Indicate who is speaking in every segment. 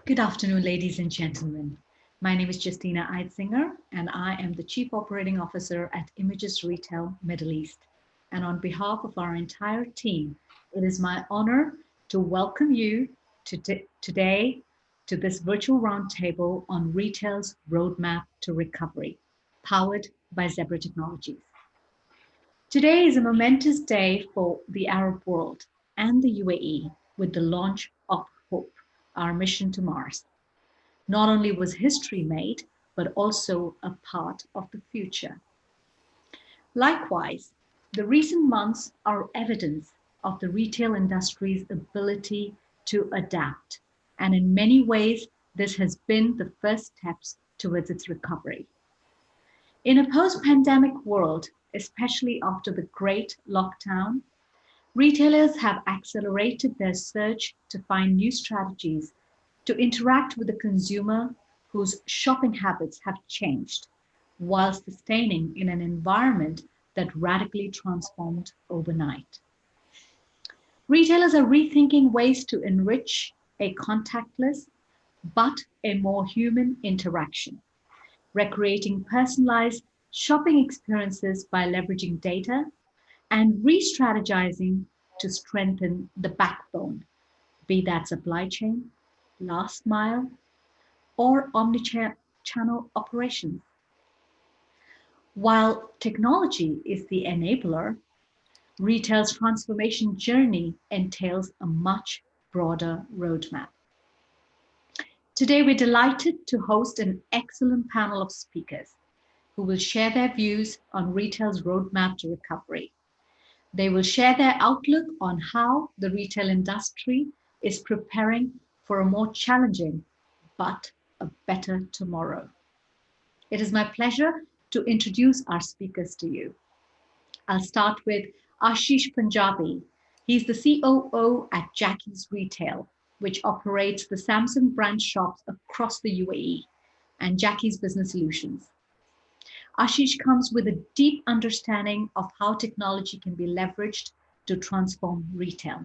Speaker 1: Good afternoon, ladies and gentlemen. My name is Justina Eitzinger, and I am the Chief Operating Officer at Images Retail Middle East. And on behalf of our entire team, it is my honor to welcome you today to this virtual roundtable on retail's roadmap to recovery, powered by Zebra Technologies. Today is a momentous day for the Arab world and the UAE with the launch of Hope, our mission to Mars. Not only was history made, but also a part of the future. Likewise, the recent months are evidence of the retail industry's ability to adapt. And in many ways, this has been the first steps towards its recovery. In a post-pandemic world, especially after the great lockdown, retailers have accelerated their search to find new strategies to interact with the consumer whose shopping habits have changed while sustaining in an environment that radically transformed overnight. Retailers are rethinking ways to enrich a contactless but a more human interaction, recreating personalized shopping experiences by leveraging data and re-strategizing to strengthen the backbone, be that supply chain, last mile, or omni-channel operations. While technology is the enabler, retail's transformation journey entails a much broader roadmap. Today, we're delighted to host an excellent panel of speakers who will share their views on retail's roadmap to recovery. They will share their outlook on how the retail industry is preparing for a more challenging but a better tomorrow. It is my pleasure to introduce our speakers to you. I'll start with Ashish Panjabi. He's the COO at Jacky's Retail, which operates the Samsung brand shops across the UAE, and Jacky's Business Solutions. Ashish comes with a deep understanding of how technology can be leveraged to transform retail.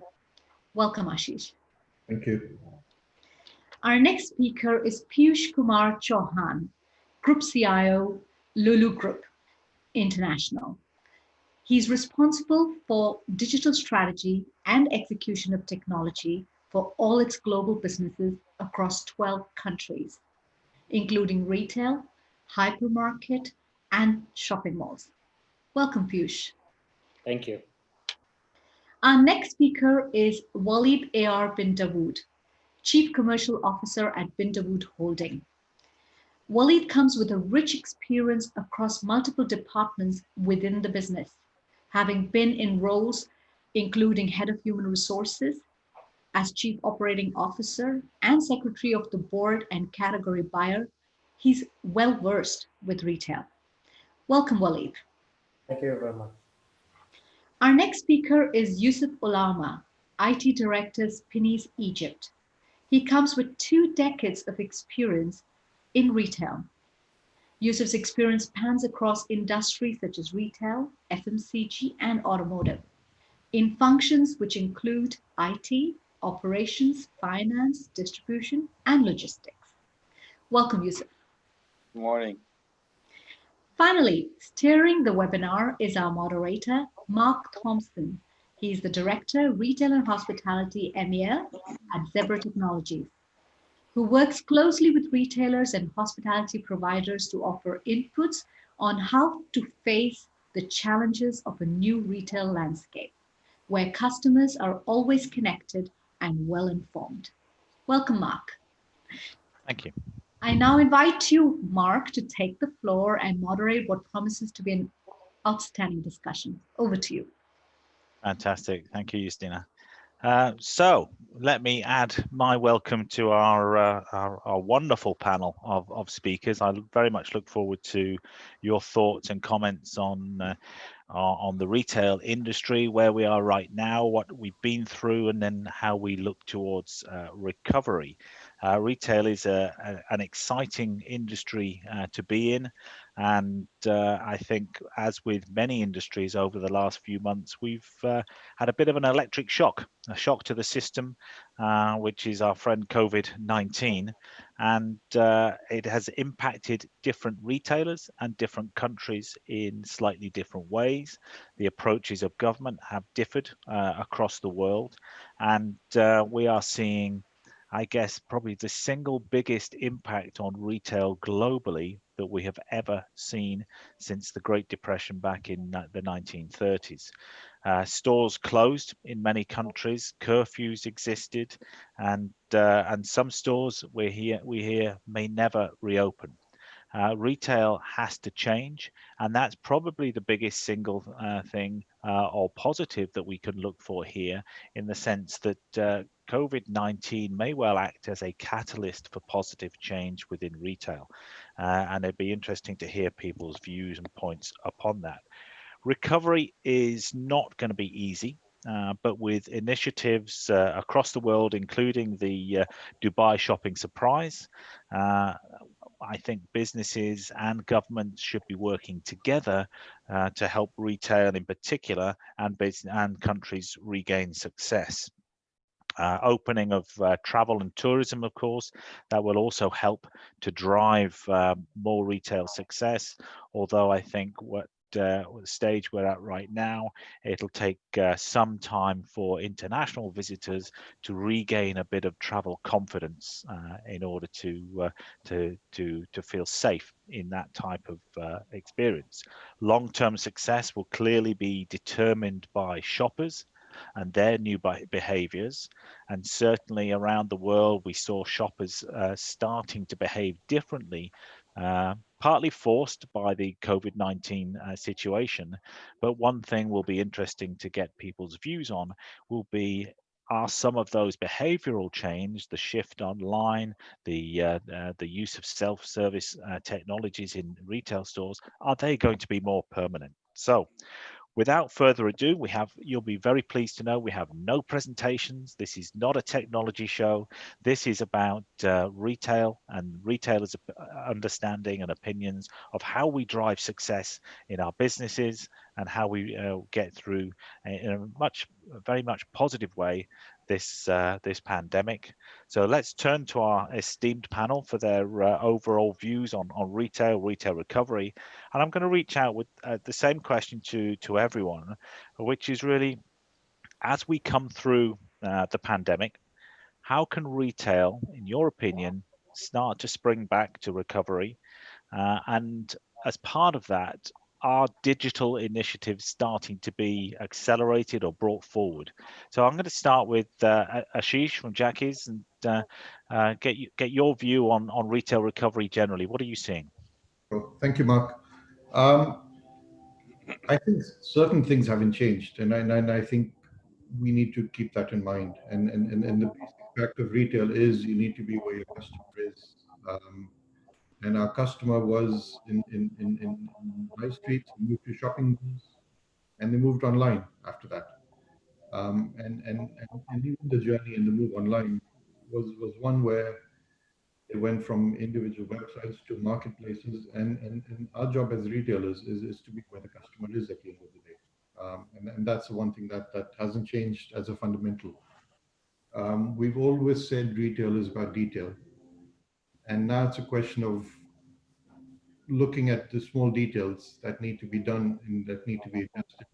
Speaker 1: Welcome, Ashish.
Speaker 2: Thank you.
Speaker 1: Our next speaker is Piyush Kumar Chowhan, Group CIO, Lulu Group International. He's responsible for digital strategy and execution of technology for all its global businesses across 12 countries, including retail, hypermarket, and shopping malls. Welcome, Piyush.
Speaker 3: Thank you.
Speaker 1: Our next speaker is Waleed BinDawood, Chief Commercial Officer at BinDawood Holding. Waleed comes with a rich experience across multiple departments within the business, having been in roles including Head of Human Resources, as Chief Operating Officer and Secretary of the Board and Category Buyer. He's well versed with retail. Welcome, Waleed.
Speaker 3: Thank you very much.
Speaker 1: Our next speaker is Youssef Olama, IT Director, Spinneys, Egypt. He comes with 2 decades of experience in retail. Youssef's experience spans across industries such as retail, FMCG, and automotive, in functions which include IT, operations, finance, distribution, and logistics. Welcome, Youssef.
Speaker 4: Good morning.
Speaker 1: Finally, steering the webinar is our moderator, Mark Thomson. He's the Director, Retail and Hospitality EMEA at Zebra Technologies, who works closely with retailers and hospitality providers to offer inputs on how to face the challenges of a new retail landscape, where customers are always connected and well informed. Welcome, Mark.
Speaker 4: Thank you.
Speaker 1: I now invite you, Mark, to take the floor and moderate what promises to be an outstanding discussion. Over to you.
Speaker 4: Fantastic. Thank you, Justina. So let me add my welcome to our wonderful panel of speakers. I very much look forward to your thoughts and comments on the retail industry, where we are right now, what we've been through, and then how we look towards recovery. Retail is an exciting industry to be in. And I think, as with many industries over the last few months, we've had a bit of an electric shock, a shock to the system, which is our friend COVID-19. And it has impacted different retailers and different countries in slightly different ways. The approaches of government have differed across the world. And we are seeing, I guess, probably the single biggest impact on retail globally that we have ever seen since the Great Depression back in the 1930s. Stores closed in many countries, curfews existed, and some stores we hear may never reopen. Retail has to change, and that's probably the biggest single thing or positive that we can look for here, in the sense that COVID-19 may well act as a catalyst for positive change within retail. And it'd be interesting to hear people's views and points upon that. Recovery is not going to be easy. But with initiatives across the world, including the Dubai shopping surprise, I think businesses and governments should be working together to help retail in particular and countries regain success. Opening of travel and tourism, of course, that will also help to drive more retail success. Although I think what the stage we're at right now, it'll take some time for international visitors to regain a bit of travel confidence in order to feel safe in that type of experience. Long-term success will clearly be determined by shoppers and their new behaviors. And certainly around the world, we saw shoppers starting to behave differently, partly forced by the COVID-19 situation. But one thing will be interesting to get people's views on will be, are some of those behavioral change, the shift online, the use of self-service technologies in retail stores, are they going to be more permanent? So without further ado, you'll be very pleased to know we have no presentations. This is not a technology show. This is about retail and retailers' understanding and opinions of how we drive success in our businesses and how we get through in a very much positive way this pandemic. So let's turn to our esteemed panel for their overall views on retail recovery. And I'm going to reach out with the same question to everyone, which is really, as we come through the pandemic, how can retail, in your opinion, start to spring back to recovery? And as part of that, are digital initiatives starting to be accelerated or brought forward? So I'm going to start with Ashish from Jacky's and get your view on retail recovery generally. What are you seeing?
Speaker 2: Thank you, Mark. I think certain things haven't changed, and I think we need to keep that in mind. And the basic fact of retail is you need to be where your customer is. And our customer was in high streets, moved to shopping malls, and they moved online after that. And even the journey and the move online was one where they went from individual websites to marketplaces, and our job as retailers is to be where the customer is at the end of the day. And that's the one thing that hasn't changed as a fundamental. We've always said retail is about detail. And now it's a question of looking at the small details that need to be done and that need to be adjusted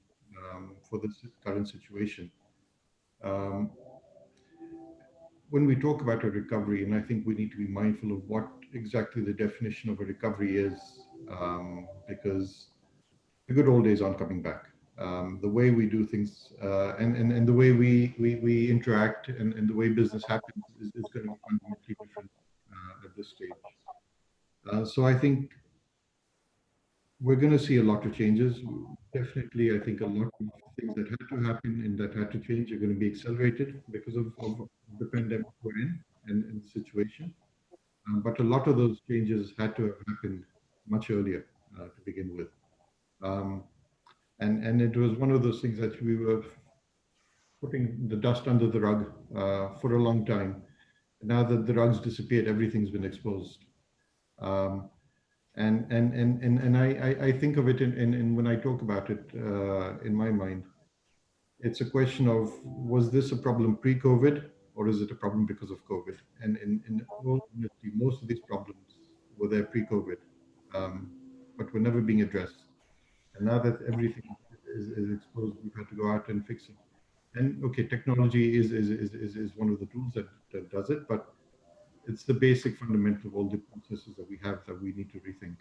Speaker 2: for this current situation. Um, when we talk about a recovery, and I think we need to be mindful of what exactly the definition of a recovery is, because the good old days aren't coming back. The way we do things and the way we interact and the way business happens is going to be fundamentally different at this stage. So I think we're going to see a lot of changes. Definitely, I think a lot of things that had to happen and that had to change are going to be accelerated because of the pandemic we're in and the situation. But a lot of those changes had to have happened much earlier to begin with. And it was one of those things that we were putting the dust under the rug for a long time. Now that the rug's disappeared, everything's been exposed. And I think of it in when I talk about it in my mind, it's a question of, was this a problem pre-COVID or is it a problem because of COVID? And in all honesty, most of these problems were there pre-COVID, but were never being addressed. And now that everything is exposed, we've had to go out and fix it. And okay, technology is one of the tools that does it, but it's the basic fundamental of all the processes that we have that we need to rethink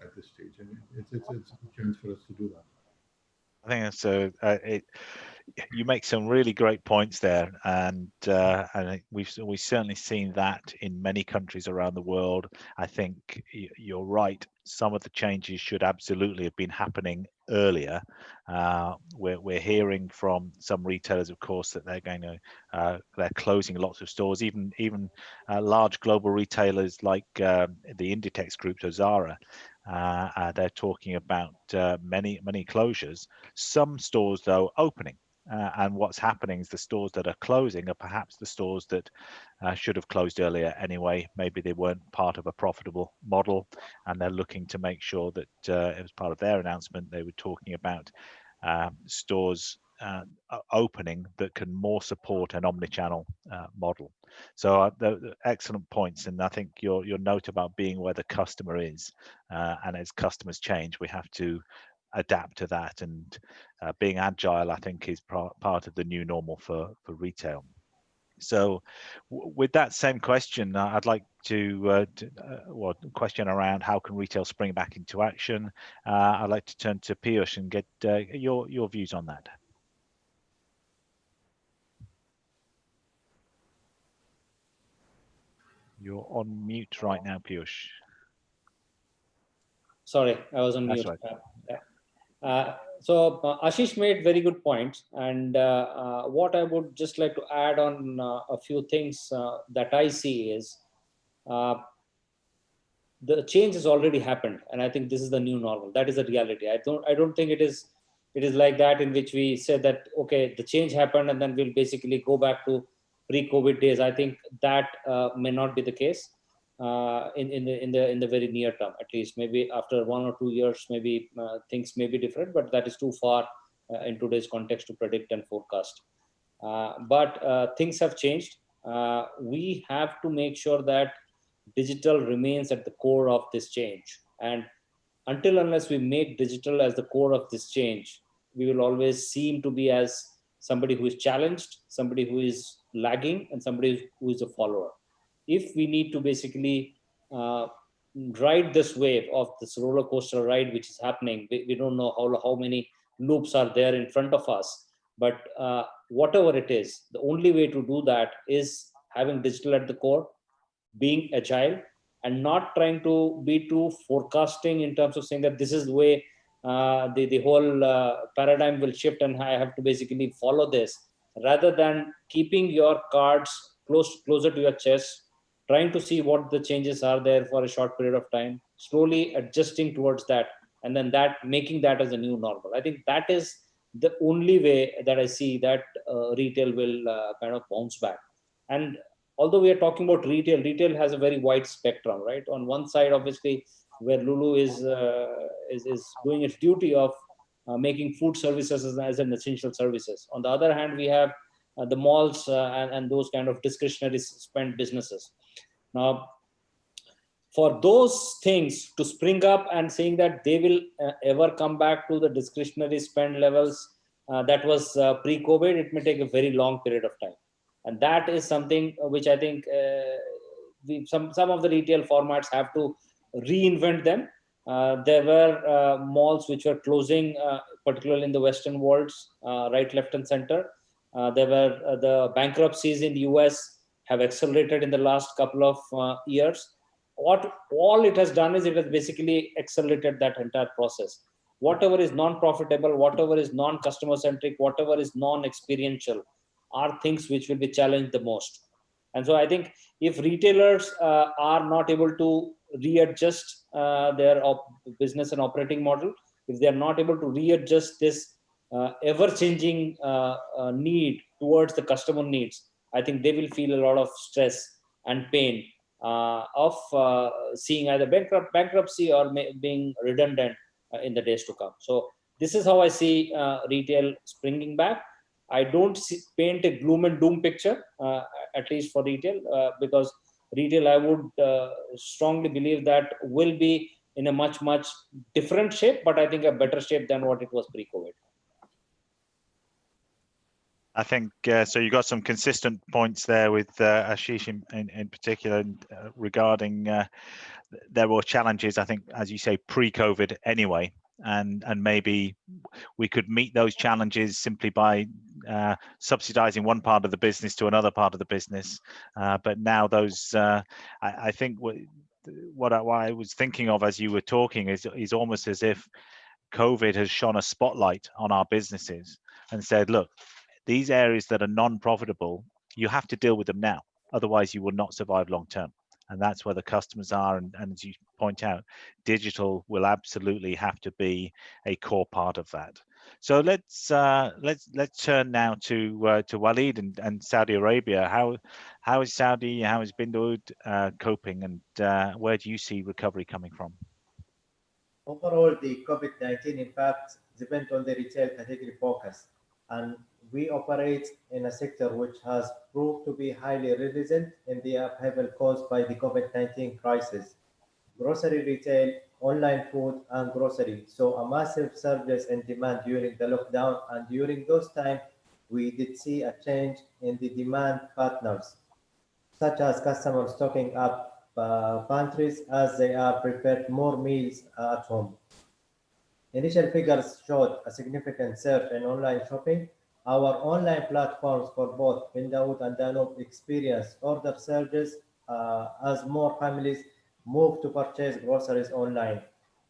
Speaker 2: at this stage. And it's a good chance for us to do that.
Speaker 4: I think that's you make some really great points there, and we've certainly seen that in many countries around the world. I think you're right. Some of the changes should absolutely have been happening earlier. We're hearing from some retailers, of course, that they're going to they're closing lots of stores. Even large global retailers like the Inditex Group, so Zara. They're talking about many closures. Some stores, though, opening. And what's happening is the stores that are closing are perhaps the stores that should have closed earlier anyway. Maybe they weren't part of a profitable model, and they're looking to make sure that it was part of their announcement. They were talking about stores opening that can more support an omnichannel model. So the excellent points, and I think your note about being where the customer is, and as customers change, we have to adapt to that, and being agile, I think, is part of the new normal for retail. So with that same question, I'd like to question around how can retail spring back into action. I'd like to turn to Piyush and get your views on that. You're on mute right now, Piyush.
Speaker 3: Sorry, I was on mute.
Speaker 4: Right.
Speaker 3: So Ashish made very good points, and what I would just like to add on a few things that I see is the change has already happened, and I think this is the new normal. That is the reality. I don't think it is like that, in which we said that okay, the change happened and then we'll basically go back to pre-COVID days. I think that may not be the case. In the very near term, at least. Maybe after 1 or 2 years, maybe things may be different, but that is too far in today's context to predict and forecast. But things have changed. We have to make sure that digital remains at the core of this change. And unless we make digital as the core of this change, we will always seem to be as somebody who is challenged, somebody who is lagging, and somebody who is a follower. If we need to basically ride this wave of this roller coaster ride which is happening, we don't know how many loops are there in front of us, but whatever it is, the only way to do that is having digital at the core, being agile, and not trying to be too forecasting in terms of saying that this is the way the whole paradigm will shift and I have to basically follow this, rather than keeping your cards closer to your chest, trying to see what the changes are there for a short period of time, slowly adjusting towards that, and then making that as a new normal. I think that is the only way that I see that retail will kind of bounce back. And although we are talking about retail has a very wide spectrum, right? On one side, obviously, where Lulu is doing its duty of making food services as an essential services. On the other hand, we have the malls and those kind of discretionary spend businesses. Now, for those things to spring up and saying that they will ever come back to the discretionary spend levels that was pre-COVID, it may take a very long period of time. And that is something which I think some of the retail formats have to reinvent them. There were malls which were closing, particularly in the Western worlds, right, left, and center. There were the bankruptcies in the US have accelerated in the last couple of years. What all it has done is it has basically accelerated that entire process. Whatever is non-profitable, whatever is non-customer centric, whatever is non-experiential are things which will be challenged the most. And so I think if retailers are not able to readjust their business and operating model, if they are not able to readjust this ever-changing need towards the customer needs, I think they will feel a lot of stress and pain of seeing either bankruptcy or being redundant in the days to come. So this is how I see retail springing back. I don't paint a gloom and doom picture, at least for retail, because retail, I would strongly believe that will be in a much different shape, but I think a better shape than what it was pre-COVID.
Speaker 4: I think so. You got some consistent points there with Ashish in particular regarding there were challenges. I think, as you say, pre-COVID anyway, and maybe we could meet those challenges simply by subsidizing one part of the business to another part of the business. But now those, I think what I was thinking of as you were talking is almost as if COVID has shone a spotlight on our businesses and said, look, these areas that are non-profitable, you have to deal with them now. Otherwise, you will not survive long term. And that's where the customers are. And as you point out, digital will absolutely have to be a core part of that. So let's turn now to Waleed and Saudi Arabia. How is Saudi? How is BinDawood coping? And where do you see recovery coming from?
Speaker 5: Overall, the COVID-19 impact depends on the retail category focus, and we operate in a sector which has proved to be highly resilient in the upheaval caused by the COVID-19 crisis. Grocery retail, online food, and grocery saw a massive surge in demand during the lockdown, and during those times, we did see a change in the demand patterns, such as customers stocking up pantries as they are prepared more meals at home. Initial figures showed a significant surge in online shopping. Our online platforms for both BinDawood and Danube experienced order surges as more families moved to purchase groceries online.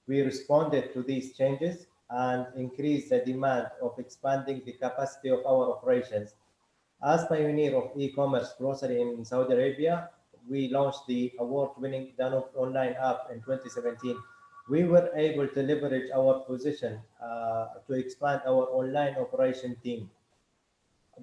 Speaker 5: We responded to these changes and increased the demand of expanding the capacity of our operations. As pioneer of e-commerce grocery in Saudi Arabia, we launched the award-winning Danube online app in 2017. We were able to leverage our position to expand our online operation team.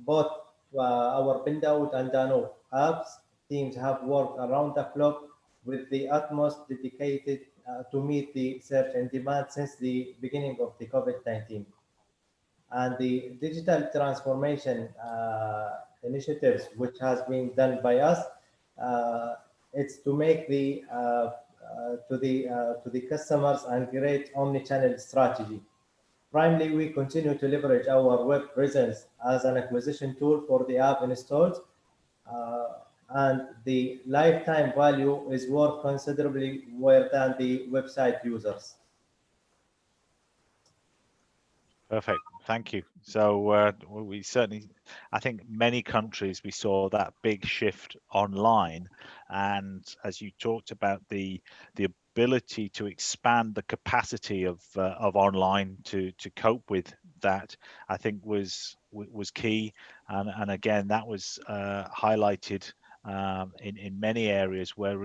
Speaker 5: Both our BinDawood and Danube apps teams have worked around the clock with the utmost dedicated to meet the surge in demand since the beginning of the COVID-19. And the digital transformation initiatives which has been done by us, it's to make to the customers and create omni-channel strategy. Primarily, we continue to leverage our web presence as an acquisition tool for the app installs, and the lifetime value is worth considerably more than the website users.
Speaker 4: Perfect. Thank you. So we certainly, I think many countries we saw that big shift online, and as you talked about the ability to expand the capacity of online to cope with that, I think was key, and again that was highlighted in many areas where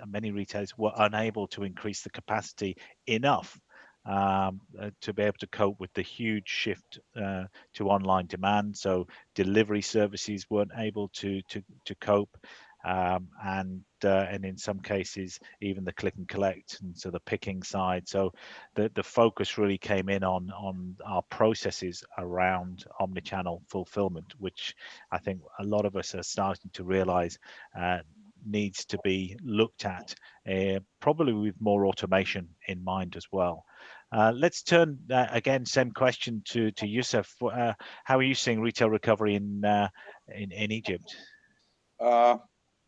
Speaker 4: many retailers were unable to increase the capacity enough to be able to cope with the huge shift to online demand. So delivery services weren't able to cope, and in some cases even the click and collect, and so the picking side. So the focus really came in on our processes around omnichannel fulfillment, which I think a lot of us are starting to realize needs to be looked at, probably with more automation in mind as well. Let's turn again, same question to Youssef. How are you seeing retail recovery in Egypt?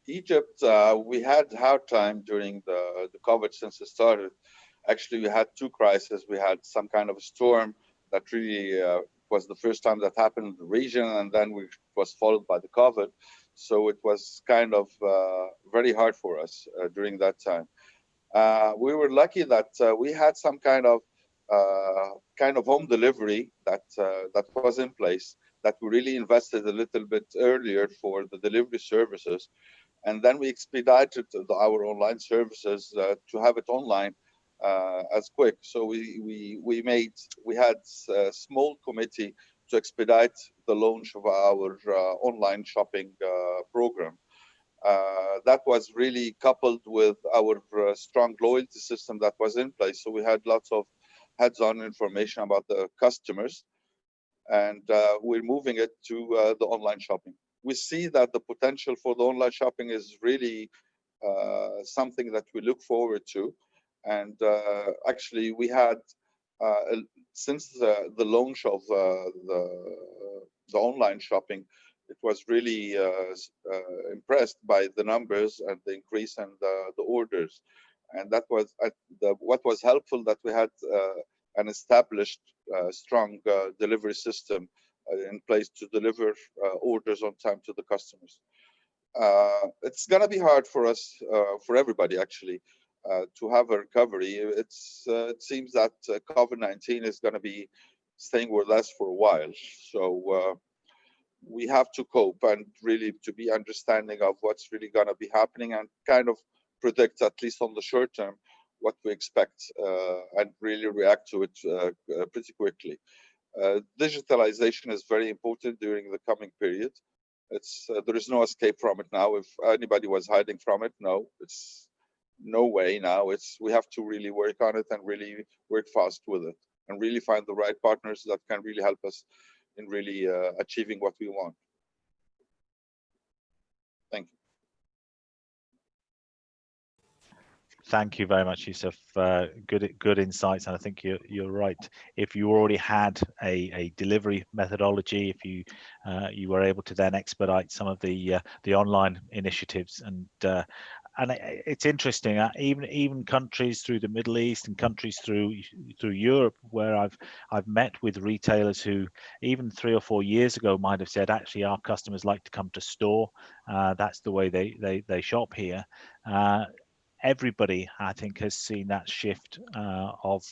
Speaker 6: Egypt, we had hard time during the COVID since it started. Actually, we had two crises. We had some kind of a storm that really was the first time that happened in the region, and then it was followed by the COVID. So it was kind of very hard for us during that time. We were lucky that we had some kind of home delivery that was in place, that we really invested a little bit earlier for the delivery services, and then we expedited our online services to have it online as quick. So we had a small committee to expedite the launch of our online shopping program. That was really coupled with our strong loyalty system that was in place. So we had lots of hands-on information about the customers, and we're moving it to the online shopping. We see that the potential for the online shopping is really something that we look forward to. And actually, we had, since the launch of the online shopping, it was really impressed by the numbers and the increase in the orders. And that was what was helpful, that we had an established strong delivery system in place to deliver orders on time to the customers. It's going to be hard for us, for everybody actually, to have a recovery. It seems that COVID-19 is going to be staying with us for a while. So we have to cope and really to be understanding of what's really going to be happening, and kind of predict, at least on the short term, what we expect, and really react to it pretty quickly. Digitalization is very important during the coming period. There is no escape from it now. If anybody was hiding from it, no, it's no way now. We have to really work on it and really work fast with it, and really find the right partners that can really help us in really achieving what we want. Thank you.
Speaker 4: Thank you very much, Youssef. Good insights, and I think you're right. If you already had a delivery methodology, if you were able to then expedite some of the online initiatives, and it's interesting. Even countries through the Middle East and countries through Europe, where I've met with retailers who even 3 or 4 years ago might have said, actually, our customers like to come to store. That's the way they shop here. Everybody, I think, has seen that shift of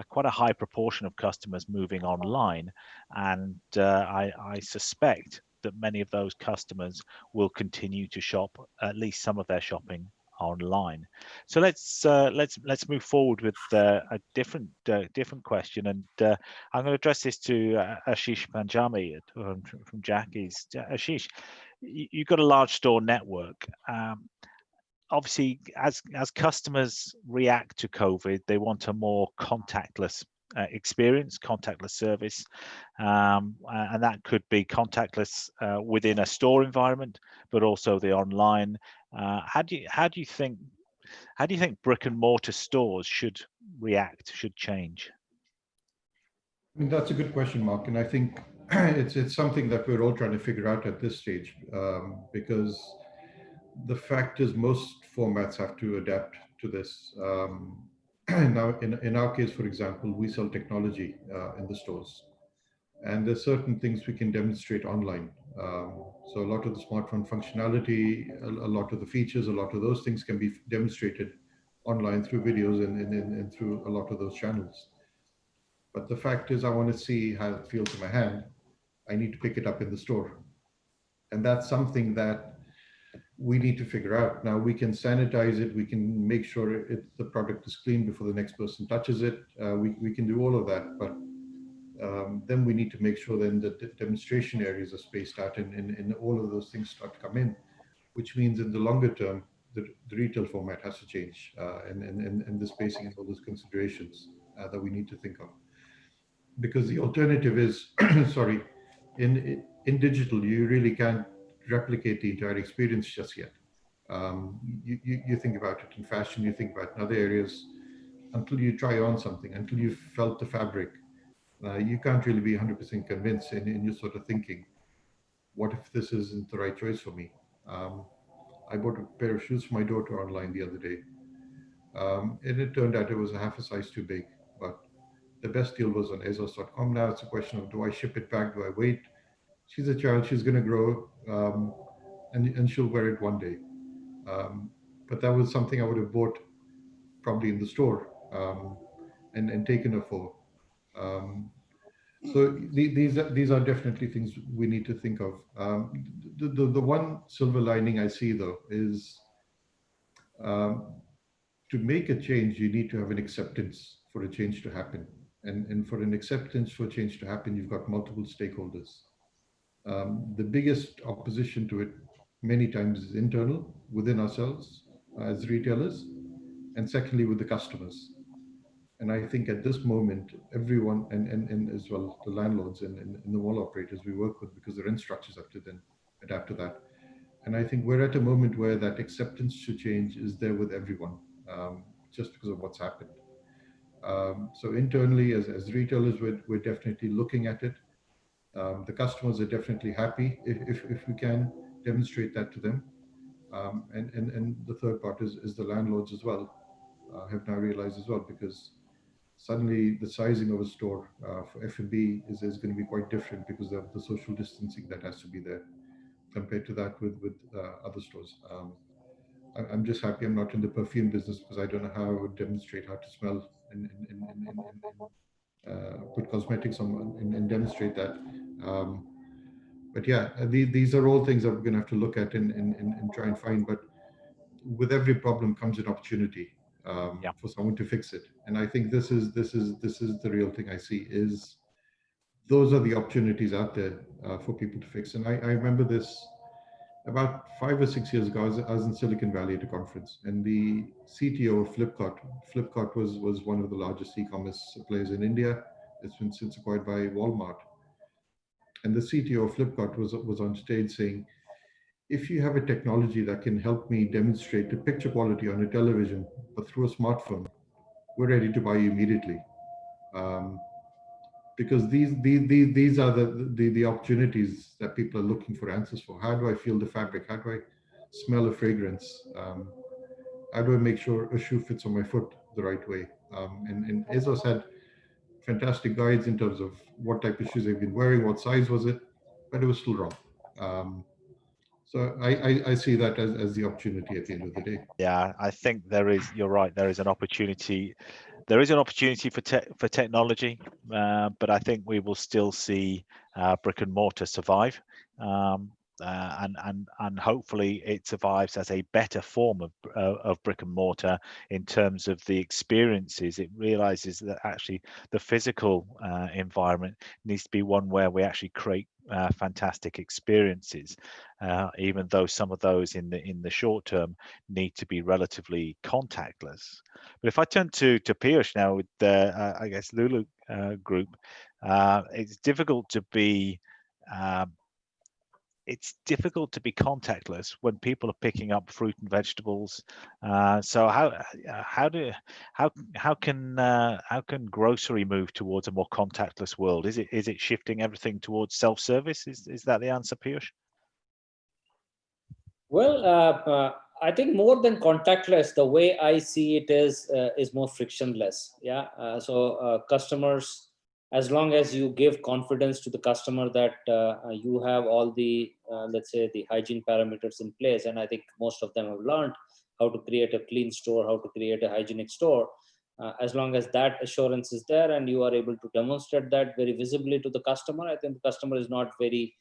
Speaker 4: quite a high proportion of customers moving online, and I suspect that many of those customers will continue to shop at least some of their shopping online. So let's move forward with a different question, and I'm going to address this to Ashish Panjabi from Jacky's. Ashish, you've got a large store network. Obviously, as customers react to COVID, they want a more contactless experience, contactless service, and that could be contactless within a store environment, but also the online. How do you think brick and mortar stores should react, should change?
Speaker 2: I mean, that's a good question, Mark, and I think it's something that we're all trying to figure out at this stage, because the fact is most formats have to adapt to this. Now, in our case, for example, we sell technology in the stores, and there's certain things we can demonstrate online. So a lot of the smartphone functionality, a lot of the features, a lot of those things can be demonstrated online through videos and through a lot of those channels. But the fact is, I want to see how it feels in my hand. I need to pick it up in the store. And that's something that we need to figure out. Now, we can sanitize it. We can make sure the product is clean before the next person touches it. We can do all of that. But then we need to make sure then that the demonstration areas are spaced out, and all of those things start to come in, which means in the longer term, the retail format has to change, and the spacing and all those considerations that we need to think of. Because the alternative is, sorry, in digital, you really can't replicate the entire experience just yet. You think about it in fashion, you think about it in other areas, until you try on something, until you've felt the fabric, you can't really be 100% convinced, and you're sort of thinking, what if this isn't the right choice for me? I bought a pair of shoes for my daughter online the other day, and it turned out it was a half a size too big, but the best deal was on ASOS.com. Now it's a question of, do I ship it back? Do I wait? She's a child, she's going to grow, and she'll wear it one day. But that was something I would have bought probably in the store, and taken her for. So these are definitely things we need to think of. The one silver lining I see, though, is to make a change, you need to have an acceptance for a change to happen. And for an acceptance for change to happen, you've got multiple stakeholders. The biggest opposition to it many times is internal within ourselves as retailers, and secondly with the customers. And I think at this moment, everyone, and as well the landlords and the mall operators we work with, because the rent structures have to then adapt to that. And I think we're at a moment where that acceptance to change is there with everyone, just because of what's happened. So internally, as retailers, we're definitely looking at it. The customers are definitely happy if we can demonstrate that to them. And the third part is the landlords as well, have now realized as well, because suddenly the sizing of a store for F&B is going to be quite different because of the social distancing that has to be there compared to that with other stores. I'm just happy I'm not in the perfume business, because I don't know how I would demonstrate how to smell and put cosmetics on and demonstrate that. But yeah, these are all things that we're going to have to look at and try and find. But with every problem comes an opportunity for someone to fix it. And I think this is the real thing I see, is those are the opportunities out there for people to fix. And I remember this about 5 or 6 years ago. I was in Silicon Valley at a conference, and the CTO of Flipkart was one of the largest e-commerce players in India. It's been since acquired by Walmart. And the CTO of Flipkart was on stage saying, if you have a technology that can help me demonstrate the picture quality on a television, but through a smartphone, we're ready to buy you immediately. Because these are the opportunities that people are looking for answers for. How do I feel the fabric? How do I smell a fragrance? How do I make sure a shoe fits on my foot the right way? And ASOS had fantastic guides in terms of what type of shoes they've been wearing, what size was it, but it was still wrong. So I see that as the opportunity at the end of the day.
Speaker 4: Yeah, I think you're right, there is an opportunity. There is an opportunity for technology, but I think we will still see brick and mortar survive, and hopefully it survives as a better form of brick and mortar in terms of the experiences. It realizes that actually the physical environment needs to be one where we actually create fantastic experiences, even though some of those in the short term need to be relatively contactless. But if I turn to Piyush now with the I guess Lulu group, it's difficult to be contactless when people are picking up fruit and vegetables. So how can grocery move towards a more contactless world? Is it shifting everything towards self-service? Is that the answer, Piyush?
Speaker 3: Well, I think more than contactless, the way I see it is more frictionless. Yeah. So customers, as long as you give confidence to the customer that you have all the, let's say, the hygiene parameters in place, and I think most of them have learned how to create a clean store, how to create a hygienic store. As long as that assurance is there and you are able to demonstrate that very visibly to the customer, I think the customer is not very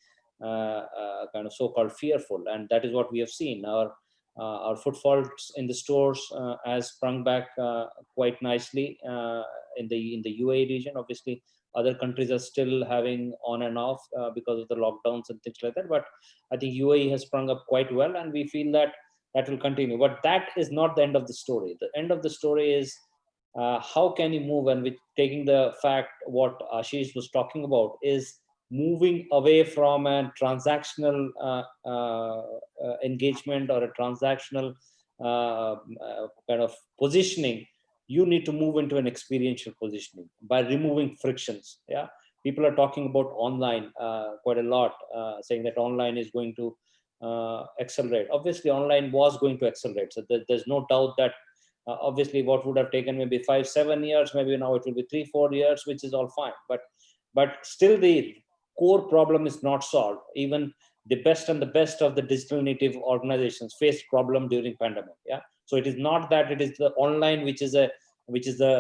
Speaker 3: kind of so-called fearful, and that is what we have seen. Our footfalls in the stores has sprung back quite nicely in the UAE region. Obviously, other countries are still having on and off because of the lockdowns and things like that. But I think UAE has sprung up quite well, and we feel that will continue. But that is not the end of the story. The end of the story is how can you move, and with taking the fact what Ashish was talking about is moving away from a transactional engagement or a transactional kind of positioning. You need to move into an experiential positioning by removing frictions. Yeah, people are talking about online quite a lot, saying that online is going to accelerate. Obviously, online was going to accelerate. So there's no doubt that obviously what would have taken maybe 5-7 years, maybe now it will be 3-4 years, which is all fine. But still the core problem is not solved. Even the best of the digital native organizations faced problem during pandemic. Yeah. So it is not that it is the online which is the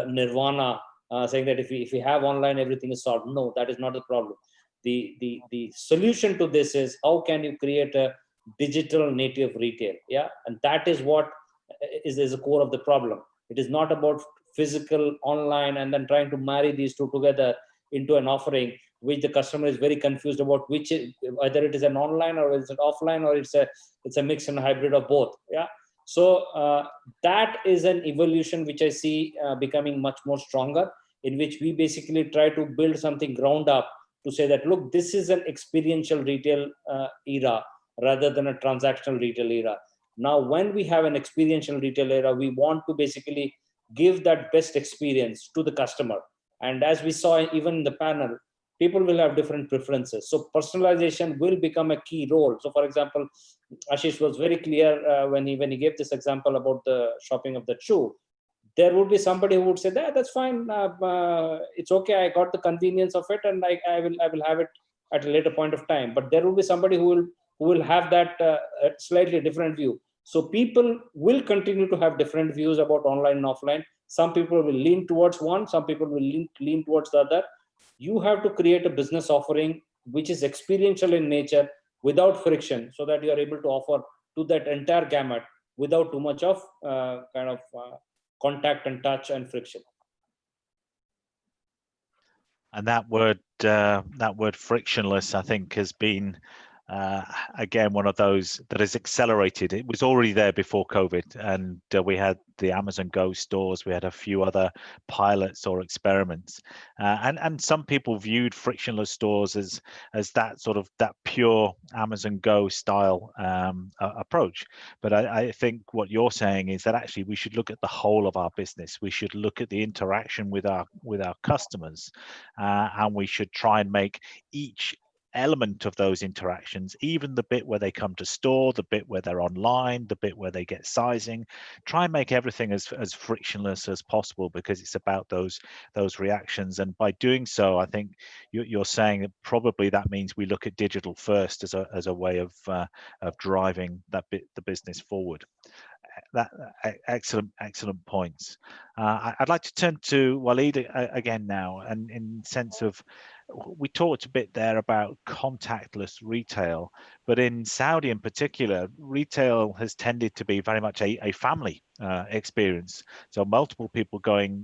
Speaker 3: nirvana, saying that if we have online everything is solved. No, that is not the problem. The solution to this is how can you create a digital native retail? Yeah, and that is what is the core of the problem. It is not about physical online and then trying to marry these two together into an offering which the customer is very confused about whether it is an online or is it offline, or it's a mix and hybrid of both. Yeah. So that is an evolution which I see becoming much more stronger, in which we basically try to build something ground up to say that, look, this is an experiential retail era rather than a transactional retail era. Now, when we have an experiential retail era, we want to basically give that best experience to the customer. And as we saw even in the panel, people will have different preferences. So personalization will become a key role. So for example, Ashish was very clear when he gave this example about the shopping of the shoe. There would be somebody who would say that that's fine, it's okay, I got the convenience of it, and I will have it at a later point of time. But there will be somebody who will have that slightly different view. So people will continue to have different views about online and offline. Some people will lean towards one, some people will lean towards the other. You have to create a business offering which is experiential in nature, without friction, so that you are able to offer to that entire gamut without too much of contact and touch and friction.
Speaker 4: And that word frictionless, I think, has been again one of those that has accelerated. It was already there before COVID, and we had the Amazon Go stores, we had a few other pilots or experiments, and some people viewed frictionless stores as that pure Amazon Go style approach. But I think what you're saying is that actually we should look at the whole of our business. We should look at the interaction with our customers, and we should try and make each element of those interactions, even the bit where they come to store, the bit where they're online, the bit where they get sizing, try and make everything as frictionless as possible, because it's about those reactions. And by doing so, I think you're saying that probably that means we look at digital first as a way of driving the business forward. That excellent points. I'd like to turn to Waleed again now, and in sense of, we talked a bit there about contactless retail, but in Saudi in particular, retail has tended to be very much a family experience. So multiple people going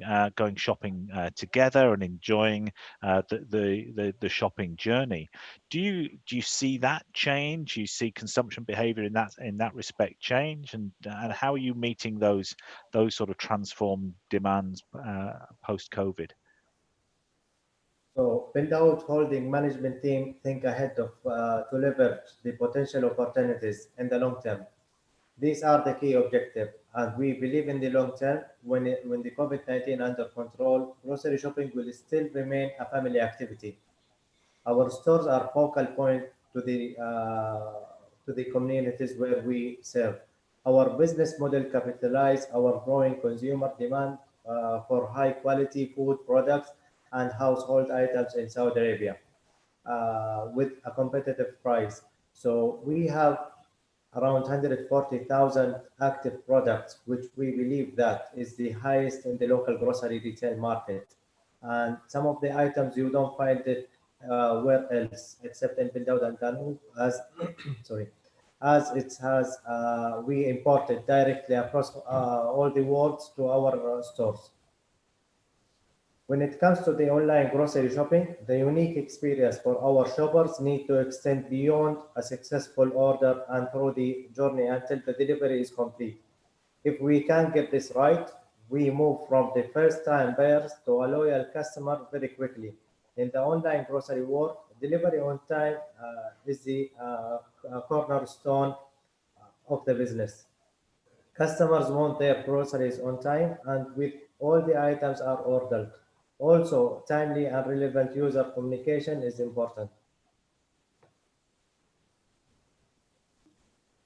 Speaker 4: shopping together and enjoying the shopping journey. Do you see that change? Do you see consumption behavior in that respect change? And how are you meeting those sort of transformed demands post-COVID?
Speaker 5: So BinDawood holding management team think ahead of to leverage the potential opportunities in the long term. These are the key objectives, and we believe in the long term, when the COVID-19 under control, grocery shopping will still remain a family activity. Our stores are focal point to the communities where we serve. Our business model capitalize our growing consumer demand for high quality food products and household items in Saudi Arabia with a competitive price. So we have around 140,000 active products, which we believe that is the highest in the local grocery retail market. And some of the items you don't find it where else except in BinDawood and Kanu, as sorry, as it has we imported directly across all the world to our stores. When it comes to the online grocery shopping, the unique experience for our shoppers need to extend beyond a successful order and through the journey until the delivery is complete. If we can get this right, we move from the first-time buyers to a loyal customer very quickly. In the online grocery world, delivery on time is the cornerstone of the business. Customers want their groceries on time and with all the items are ordered. Also, timely and relevant user communication is important.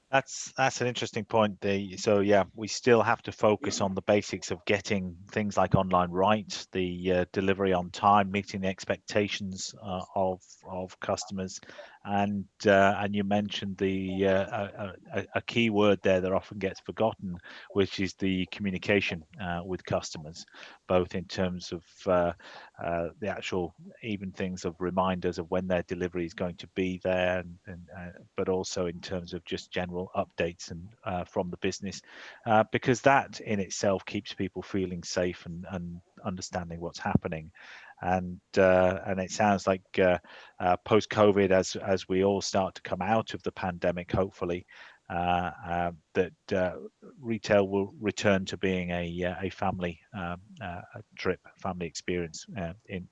Speaker 4: That's an interesting point. So yeah, we still have to focus on the basics of getting things like online right, the delivery on time, meeting the expectations of customers, and you mentioned a key word there that often gets forgotten, which is the communication with customers, both in terms of the actual even things of reminders of when their delivery is going to be there, but also in terms of just general updates and from the business, because that in itself keeps people feeling safe and understanding what's happening. and it sounds like post-COVID, as we all start to come out of the pandemic, hopefully, that retail will return to being a family trip, family experience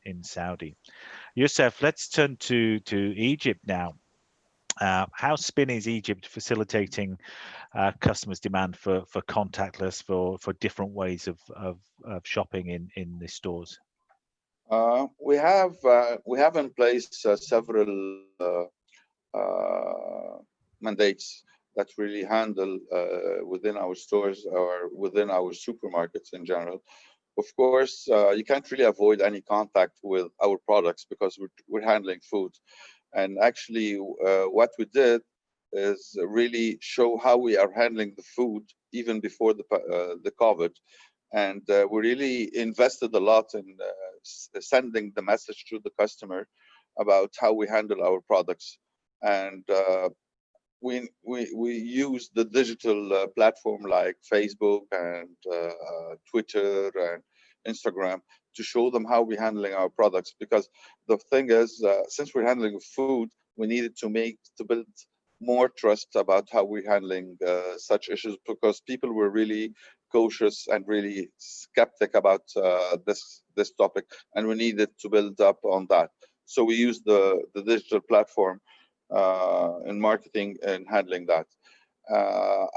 Speaker 4: in Saudi. Youssef, let's turn to Egypt now. How's Spinneys Egypt facilitating customers' demand for contactless, for different ways of shopping in the stores?
Speaker 6: We have in place several mandates that really handle within our stores or within our supermarkets in general. Of course, you can't really avoid any contact with our products because we're handling food. And actually, what we did is really show how we are handling the food even before the COVID. And we really invested a lot in sending the message to the customer about how we handle our products. And we use the digital platform like Facebook and Twitter and Instagram to show them how we're handling our products. Because the thing is, since we're handling food, we needed to build more trust about how we're handling such issues, because people were really cautious and really skeptic about this topic, and we needed to build up on that. So we used the digital platform in marketing and handling that.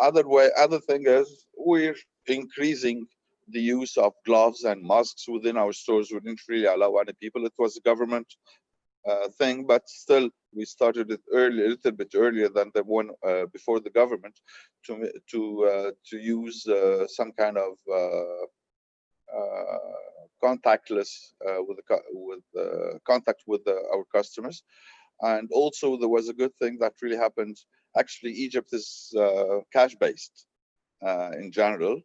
Speaker 6: Other thing is, we're increasing the use of gloves and masks within our stores. We didn't really allow any people. It was a government thing, but still we started it early, a little bit earlier than the one before the government, to use some kind of contactless contact with our customers. And also there was a good thing that really happened. Actually, Egypt is cash-based in general.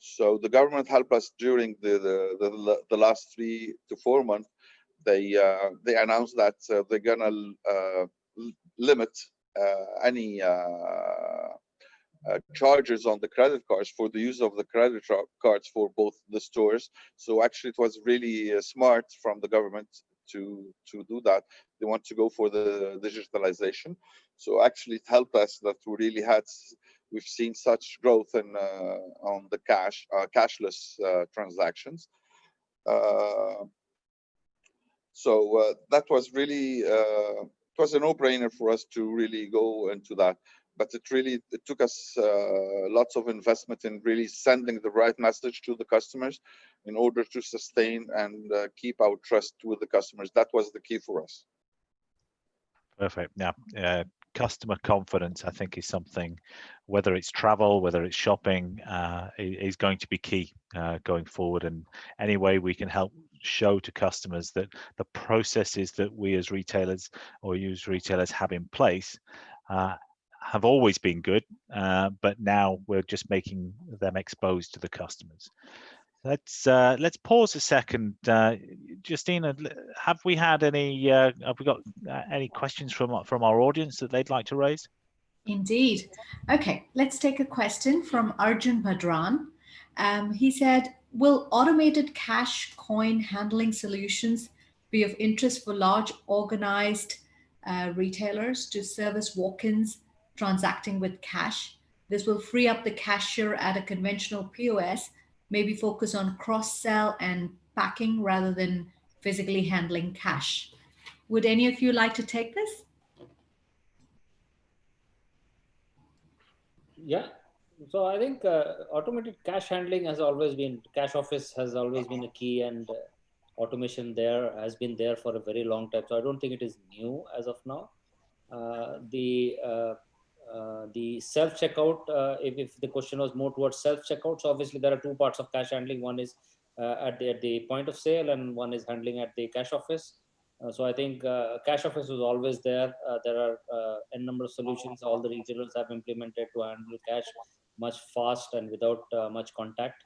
Speaker 6: So the government helped us during the last 3 to 4 months. They announced that they're gonna limit any charges on the credit cards for the use of the credit cards for both the stores. So actually, it was really smart from the government to do that. They want to go for the digitalization. So actually, it helped us that we've seen such growth in on the cashless transactions. So that was really it was a no-brainer for us to really go into that. But it took us lots of investment in really sending the right message to the customers in order to sustain and keep our trust with the customers. That was the key for us.
Speaker 4: Perfect. Yeah, customer confidence, I think, is something, whether it's travel, whether it's shopping, is going to be key going forward. And any way we can help show to customers that the processes that we as retailers or you as retailers have in place have always been good, but now we're just making them exposed to the customers. Let's pause a second. Justina, have we got any questions from our audience that they'd like to raise?
Speaker 1: Indeed. Okay, let's take a question from Arjun Bhadran. He said, will automated cash coin handling solutions be of interest for large organized retailers to service walk-ins transacting with cash? This will free up the cashier at a conventional POS, maybe focus on cross-sell and packing rather than physically handling cash. Would any of you like to take this?
Speaker 3: Yeah. So I think automated cash handling has always been, cash office has always been a key, and automation there has been there for a very long time. So I don't think it is new as of now. The self-checkout, if the question was more towards self-checkout, so obviously there are two parts of cash handling. One is at the point of sale, and one is handling at the cash office. So I think cash office was always there. There are n number of solutions all the retailers have implemented to handle cash much fast and without much contact.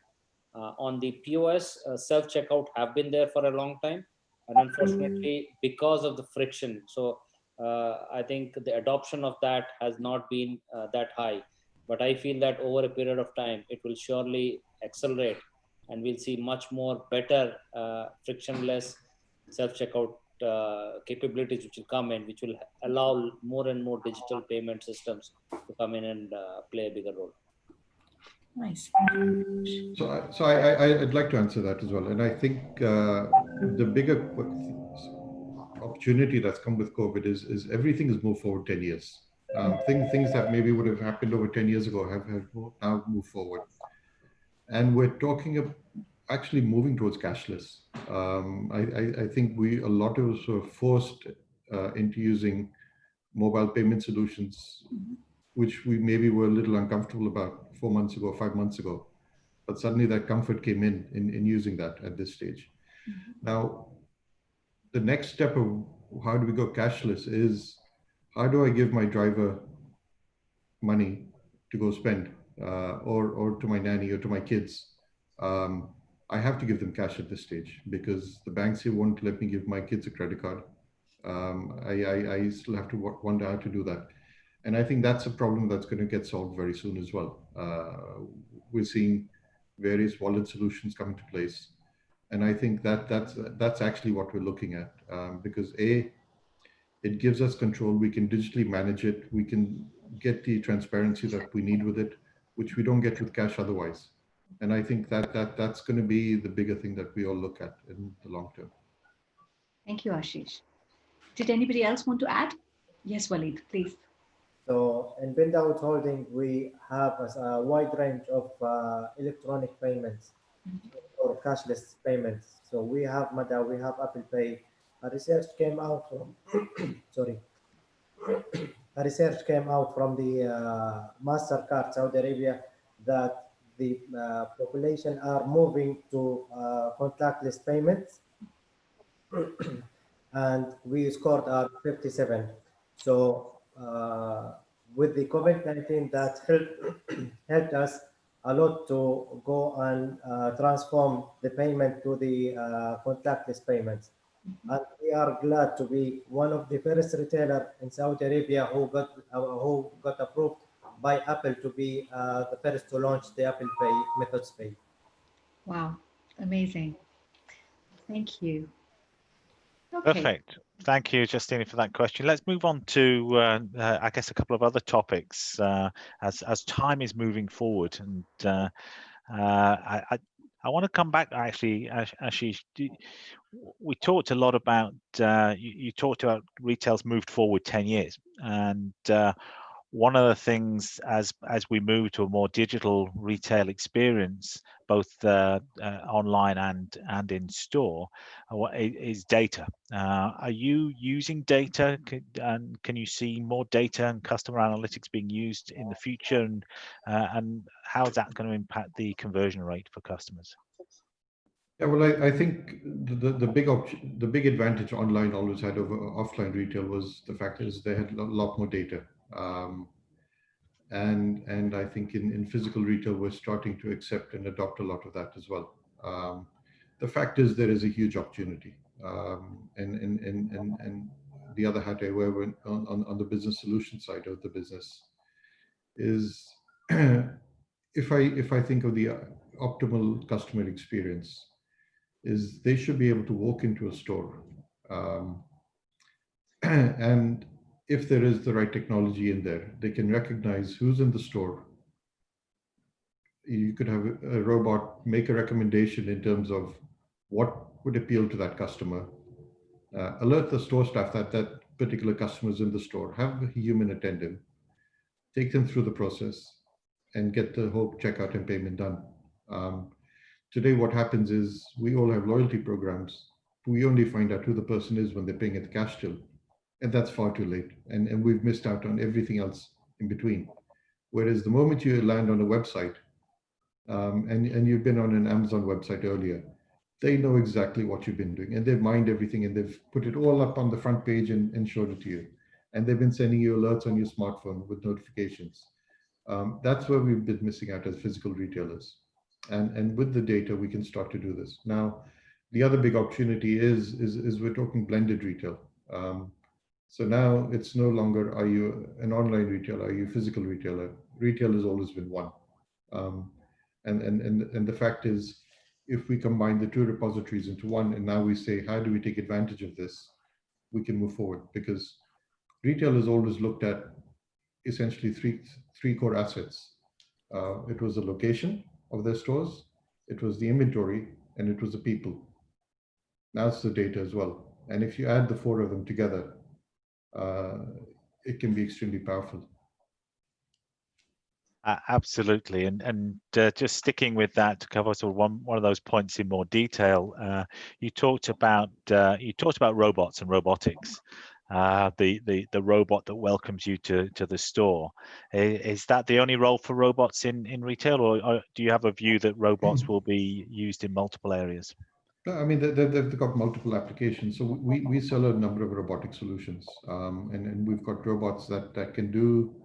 Speaker 3: On the POS, self-checkout have been there for a long time, and unfortunately, because of the friction, so I think the adoption of that has not been that high. But I feel that over a period of time, it will surely accelerate, and we'll see much more better frictionless self-checkout capabilities which will come in, which will allow more and more digital payment systems to come in and play a bigger role.
Speaker 1: Nice.
Speaker 2: I'd like to answer that as well. And I think the bigger opportunity that's come with COVID is everything has moved forward 10 years. Things that maybe would have happened over 10 years ago have now moved forward. And we're talking of actually moving towards cashless. I think a lot of us were forced into using mobile payment solutions, which we maybe were a little uncomfortable about 4 months ago, 5 months ago. But suddenly that comfort came in using that at this stage. Now, the next step of how do we go cashless is, how do I give my driver money to go spend, or to my nanny or to my kids? I have to give them cash at this stage because the banks here won't let me give my kids a credit card. I still have to wonder how to do that. And I think that's a problem that's going to get solved very soon as well. We're seeing various wallet solutions come into place. And I think that's actually what we're looking at, because it gives us control. We can digitally manage it. We can get the transparency that we need with it, which we don't get with cash otherwise. And I think that's going to be the bigger thing that we all look at in the long term.
Speaker 1: Thank you, Ashish. Did anybody else want to add? Yes, Waleed, please.
Speaker 5: So in BinDawood Holding, we have a wide range of electronic payments or cashless payments. So we have Mada, we have Apple Pay. A research came out from, sorry, a research came out from the MasterCard Saudi Arabia that the population are moving to contactless payments, and we scored at 57. So with the COVID-19, that helped us a lot to go and transform the payment to the contactless payments. And we are glad to be one of the first retailer in Saudi Arabia who got approved by Apple to be the first to launch the Apple Pay Methods Pay.
Speaker 1: Wow, amazing. Thank you.
Speaker 4: Okay. Perfect. Thank you, Justina, for that question. Let's move on to, I guess, a couple of other topics as time is moving forward. And I want to come back, actually, Ashish. We talked a lot about, you talked about retail's moved forward 10 years. And one of the things as we move to a more digital retail experience, both online and in store, is data. Are you using data, and can you see more data and customer analytics being used in the future, and how is that going to impact the conversion rate for customers?
Speaker 2: Yeah, well, I think the big advantage online always had over offline retail was the fact is they had a lot more data. And I think in physical retail, we're starting to accept and adopt a lot of that as well. The fact is there is a huge opportunity. And the other hat I wear on the business solution side of the business is if I think of the optimal customer experience, is they should be able to walk into a store and if there is the right technology in there, they can recognize who's in the store. You could have a robot make a recommendation in terms of what would appeal to that customer, alert the store staff that that particular customer is in the store, have a human attendant, take them through the process, and get the whole checkout and payment done. Today, what happens is we all have loyalty programs. We only find out who the person is when they're paying at the cash till. And that's far too late. And we've missed out on everything else in between. Whereas the moment you land on a website, and you've been on an Amazon website earlier, they know exactly what you've been doing. And they've mined everything and they've put it all up on the front page and showed it to you. And they've been sending you alerts on your smartphone with notifications. That's where we've been missing out as physical retailers. And with the data, we can start to do this. Now, the other big opportunity is we're talking blended retail. So now it's no longer, are you an online retailer, are you a physical retailer? Retail has always been one. And the fact is, if we combine the two repositories into one, and now we say, how do we take advantage of this? We can move forward, because retail has always looked at essentially three core assets. It was the location of their stores, it was the inventory, and it was the people. Now it's the data as well. And if you add the four of them together, it can be extremely powerful.
Speaker 4: Absolutely, and just sticking with that to cover sort of one of those points in more detail. You talked about robots and robotics. The robot that welcomes you to the store. Is that the only role for robots in retail, or do you have a view that robots will be used in multiple areas?
Speaker 2: I mean, they've got multiple applications. So we sell a number of robotic solutions, and we've got robots that can do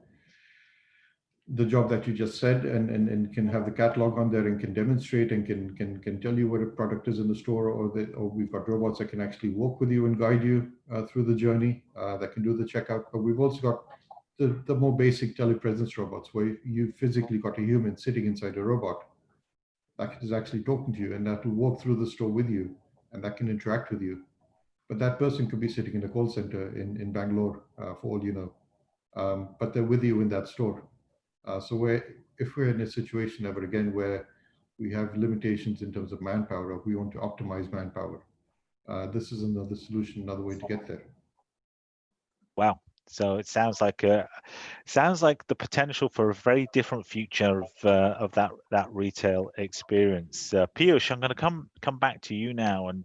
Speaker 2: the job that you just said, and can have the catalog on there and can demonstrate and can tell you what a product is in the store, or we've got robots that can actually walk with you and guide you through the journey, that can do the checkout. But we've also got the more basic telepresence robots, where you physically got a human sitting inside a robot that is actually talking to you, and that will walk through the store with you, and that can interact with you. But that person could be sitting in a call center in Bangalore, for all you know, but they're with you in that store. So if we're in a situation ever again where we have limitations in terms of manpower, or we want to optimize manpower, this is another solution, another way to get there.
Speaker 4: Wow. So it sounds like the potential for a very different future of that retail experience. Piyush, I'm going to come back to you now, and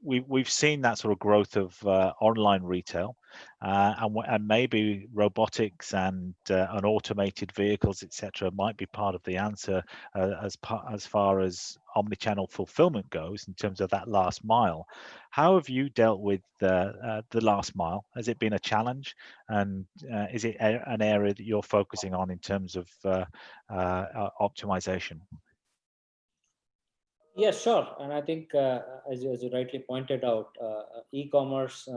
Speaker 4: we've seen that sort of growth of online retail, and maybe robotics and automated vehicles, etc., might be part of the answer as far as omnichannel fulfillment goes in terms of that last mile. How have you dealt with the last mile? Has it been a challenge, and is it an area that you're focusing on in terms of optimization?
Speaker 3: Yes, sure. And I think, as you rightly pointed out, e-commerce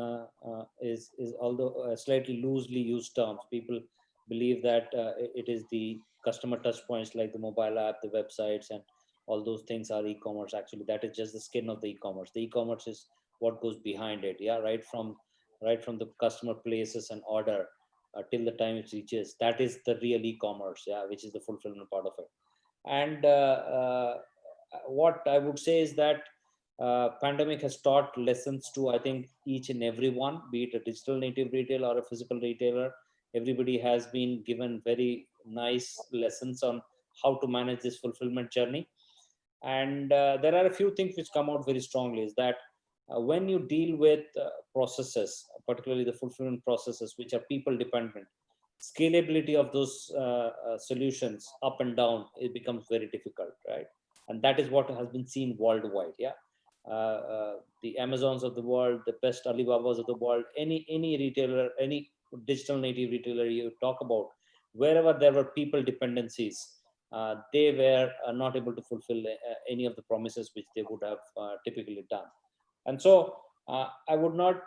Speaker 3: is although slightly loosely used terms. People believe that it is the customer touch points like the mobile app, the websites, and all those things are e-commerce. Actually, that is just the skin of the e-commerce. The e-commerce is what goes behind it. Yeah, right from the customer places an order till the time it reaches. That is the real e-commerce. Yeah, which is the fulfillment part of it. And what I would say is that pandemic has taught lessons to, I think, each and every one, be it a digital native retailer or a physical retailer. Everybody has been given very nice lessons on how to manage this fulfillment journey. And there are a few things which come out very strongly, is that when you deal with processes, particularly the fulfillment processes, which are people dependent, scalability of those solutions up and down, it becomes very difficult, right? And that is what has been seen worldwide. Yeah, the Amazons of the world, the best Alibabas of the world, any retailer, any digital native retailer you talk about, wherever there were people dependencies, they were not able to fulfill any of the promises which they would have typically done. And so I would not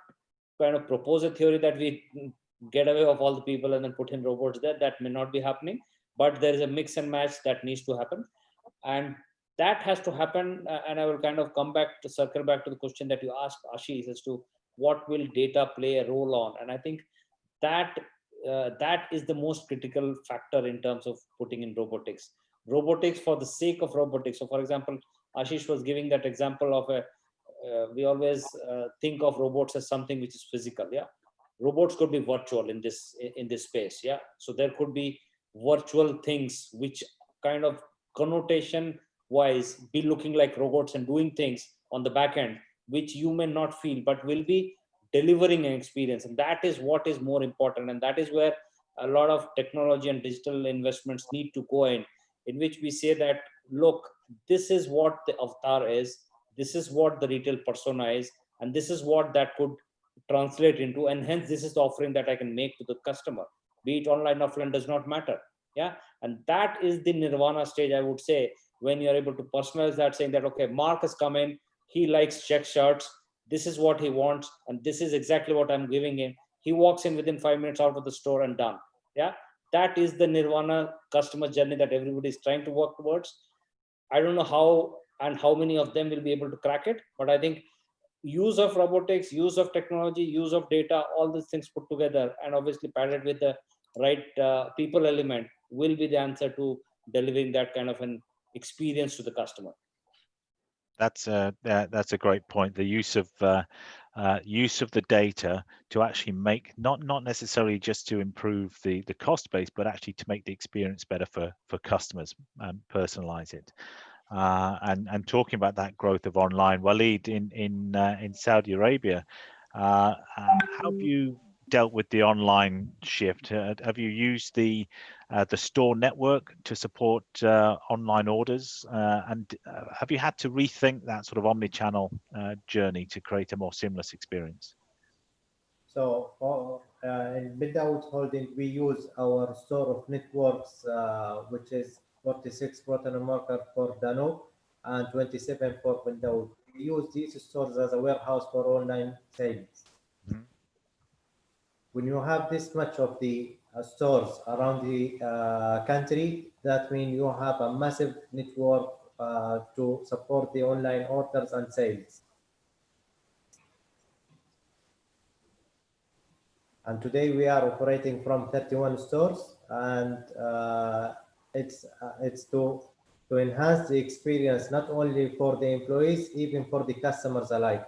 Speaker 3: kind of propose a theory that we get away of all the people and then put in robots there. That may not be happening, but there is a mix and match that needs to happen. And that has to happen. And I will kind of circle back to the question that you asked, Ashish, as to what will data play a role on. And I think that that is the most critical factor in terms of putting in robotics. Robotics for the sake of robotics. So, for example, Ashish was giving that example of we always think of robots as something which is physical. Yeah, robots could be virtual in this space. Yeah, so there could be virtual things which kind of connotation wise be looking like robots and doing things on the back end which you may not feel but will be delivering an experience. And that is what is more important, and that is where a lot of technology and digital investments need to go in which we say that, look, this is what the avatar is, this is what the retail persona is, and this is what that could translate into, and hence this is the offering that I can make to the customer, be it online, offline, does not matter. Yeah, and that is the nirvana stage, I would say, when you're able to personalize that, saying that, okay, Mark has come in, he likes check shirts, this is what he wants, and this is exactly what I'm giving him. He walks in within 5 minutes out of the store and done. Yeah, that is the nirvana customer journey that everybody is trying to work towards. I don't know how and how many of them will be able to crack it, but I think use of robotics, use of technology, use of data, all these things put together, and obviously paired with the right people element will be the answer to delivering that kind of an experience to the customer.
Speaker 4: That's a great point. The use of the data to actually make not necessarily just to improve the cost base, but actually to make the experience better for customers and personalize it. And talking about that growth of online, Waleed, in Saudi Arabia, how have you dealt with the online shift? Have you used the store network to support online orders? And have you had to rethink that sort of omni-channel journey to create a more seamless experience?
Speaker 5: So in BinDawood Holding, we use our store of networks, which is 46 proton marker for Dano and 27 for BinDawood. We use these stores as a warehouse for online sales.
Speaker 4: Mm-hmm.
Speaker 5: When you have this much of the stores around the country, that means you have a massive network to support the online orders and sales. And today we are operating from 31 stores, and it's to enhance the experience not only for the employees, even for the customers alike.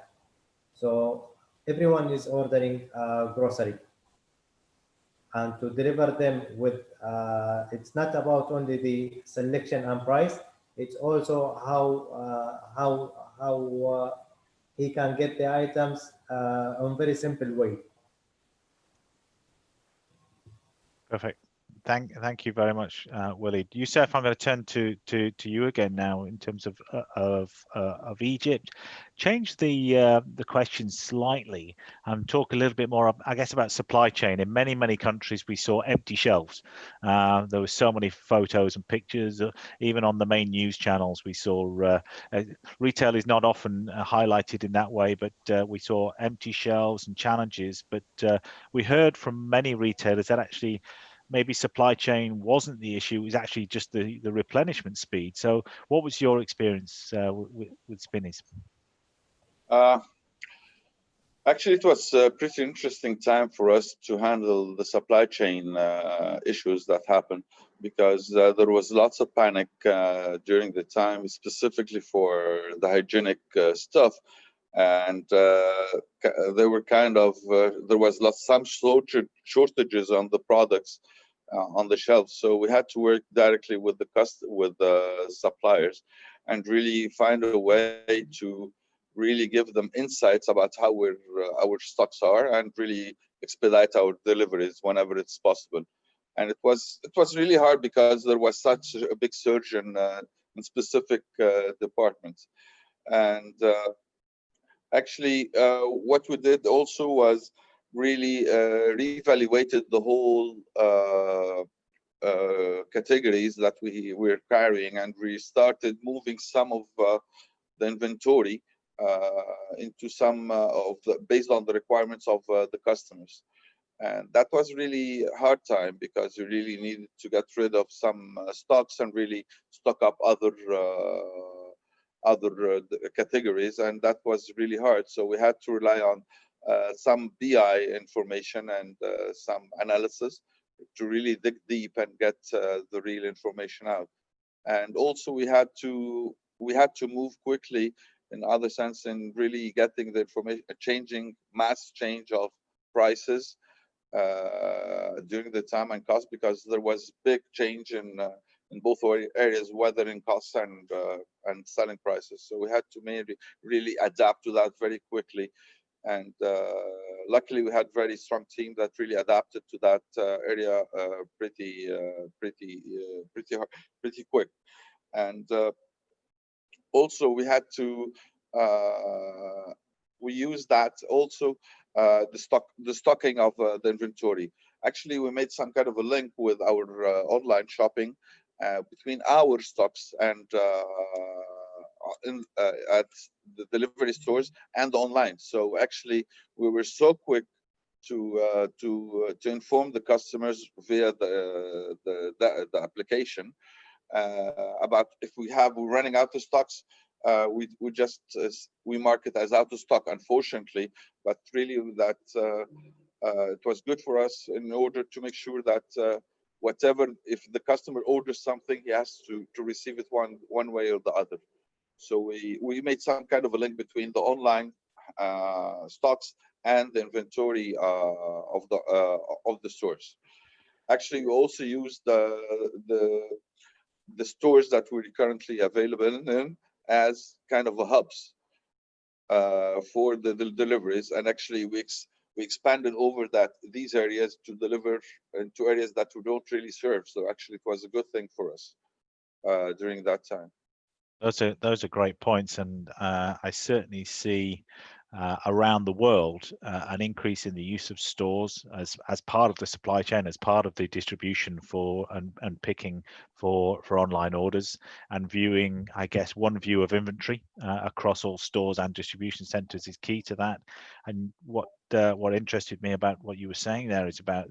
Speaker 5: So everyone is ordering grocery, and to deliver them with it's not about only the selection and price, it's also how he can get the items on very simple way.
Speaker 4: Perfect. Thank you very much, Waleed. Youssef, I'm going to turn to you again now in terms of Egypt. Change the question slightly and talk a little bit more, I guess, about supply chain. In many countries, we saw empty shelves. There were so many photos and pictures. Even on the main news channels, we saw retail is not often highlighted in that way, but we saw empty shelves and challenges. But we heard from many retailers that actually maybe supply chain wasn't the issue, it was actually just the replenishment speed. So what was your experience with Spinneys?
Speaker 6: Actually, it was a pretty interesting time for us to handle the supply chain issues that happened, because there was lots of panic during the time, specifically for the hygienic stuff. And they were kind of, there was some shortages on the products on the shelves. So we had to work directly with the suppliers and really find a way to really give them insights about how our stocks are and really expedite our deliveries whenever it's possible. And it was really hard because there was such a big surge in specific departments. And actually, what we did also was really reevaluated the whole categories that we were carrying, and we started moving some of the inventory into some based on the requirements of the customers. And that was really a hard time because you really needed to get rid of some stocks and really stock up other categories, and that was really hard. So we had to rely on some BI information and some analysis to really dig deep and get the real information out. And also we had to move quickly in other sense in really getting the information, mass change of prices during the time and cost, because there was big change in both areas, whether in costs and selling prices. So we had to really adapt to that very quickly. And luckily, we had a very strong team that really adapted to that area pretty quick. And also, we had to we used that also the stocking of the inventory. Actually, we made some kind of a link with our online shopping between our stocks and at the delivery stores and online. So actually, we were so quick to inform the customers via the application about if we're running out of stocks, we just we mark it as out of stock, unfortunately. But really, that it was good for us in order to make sure that whatever, if the customer orders something, he has to receive it one way or the other. So we made some kind of a link between the online stocks and the inventory of the stores. Actually, we also use the stores that we're currently available in as kind of a hubs for the deliveries, and actually we expanded over these areas to deliver into areas that we don't really serve. So actually, it was a good thing for us during that time.
Speaker 4: Those are great points, and I certainly see around the world an increase in the use of stores as part of the supply chain, as part of the distribution for and picking for online orders, and viewing, I guess, one view of inventory across all stores and distribution centers is key to that. And what interested me about what you were saying there is about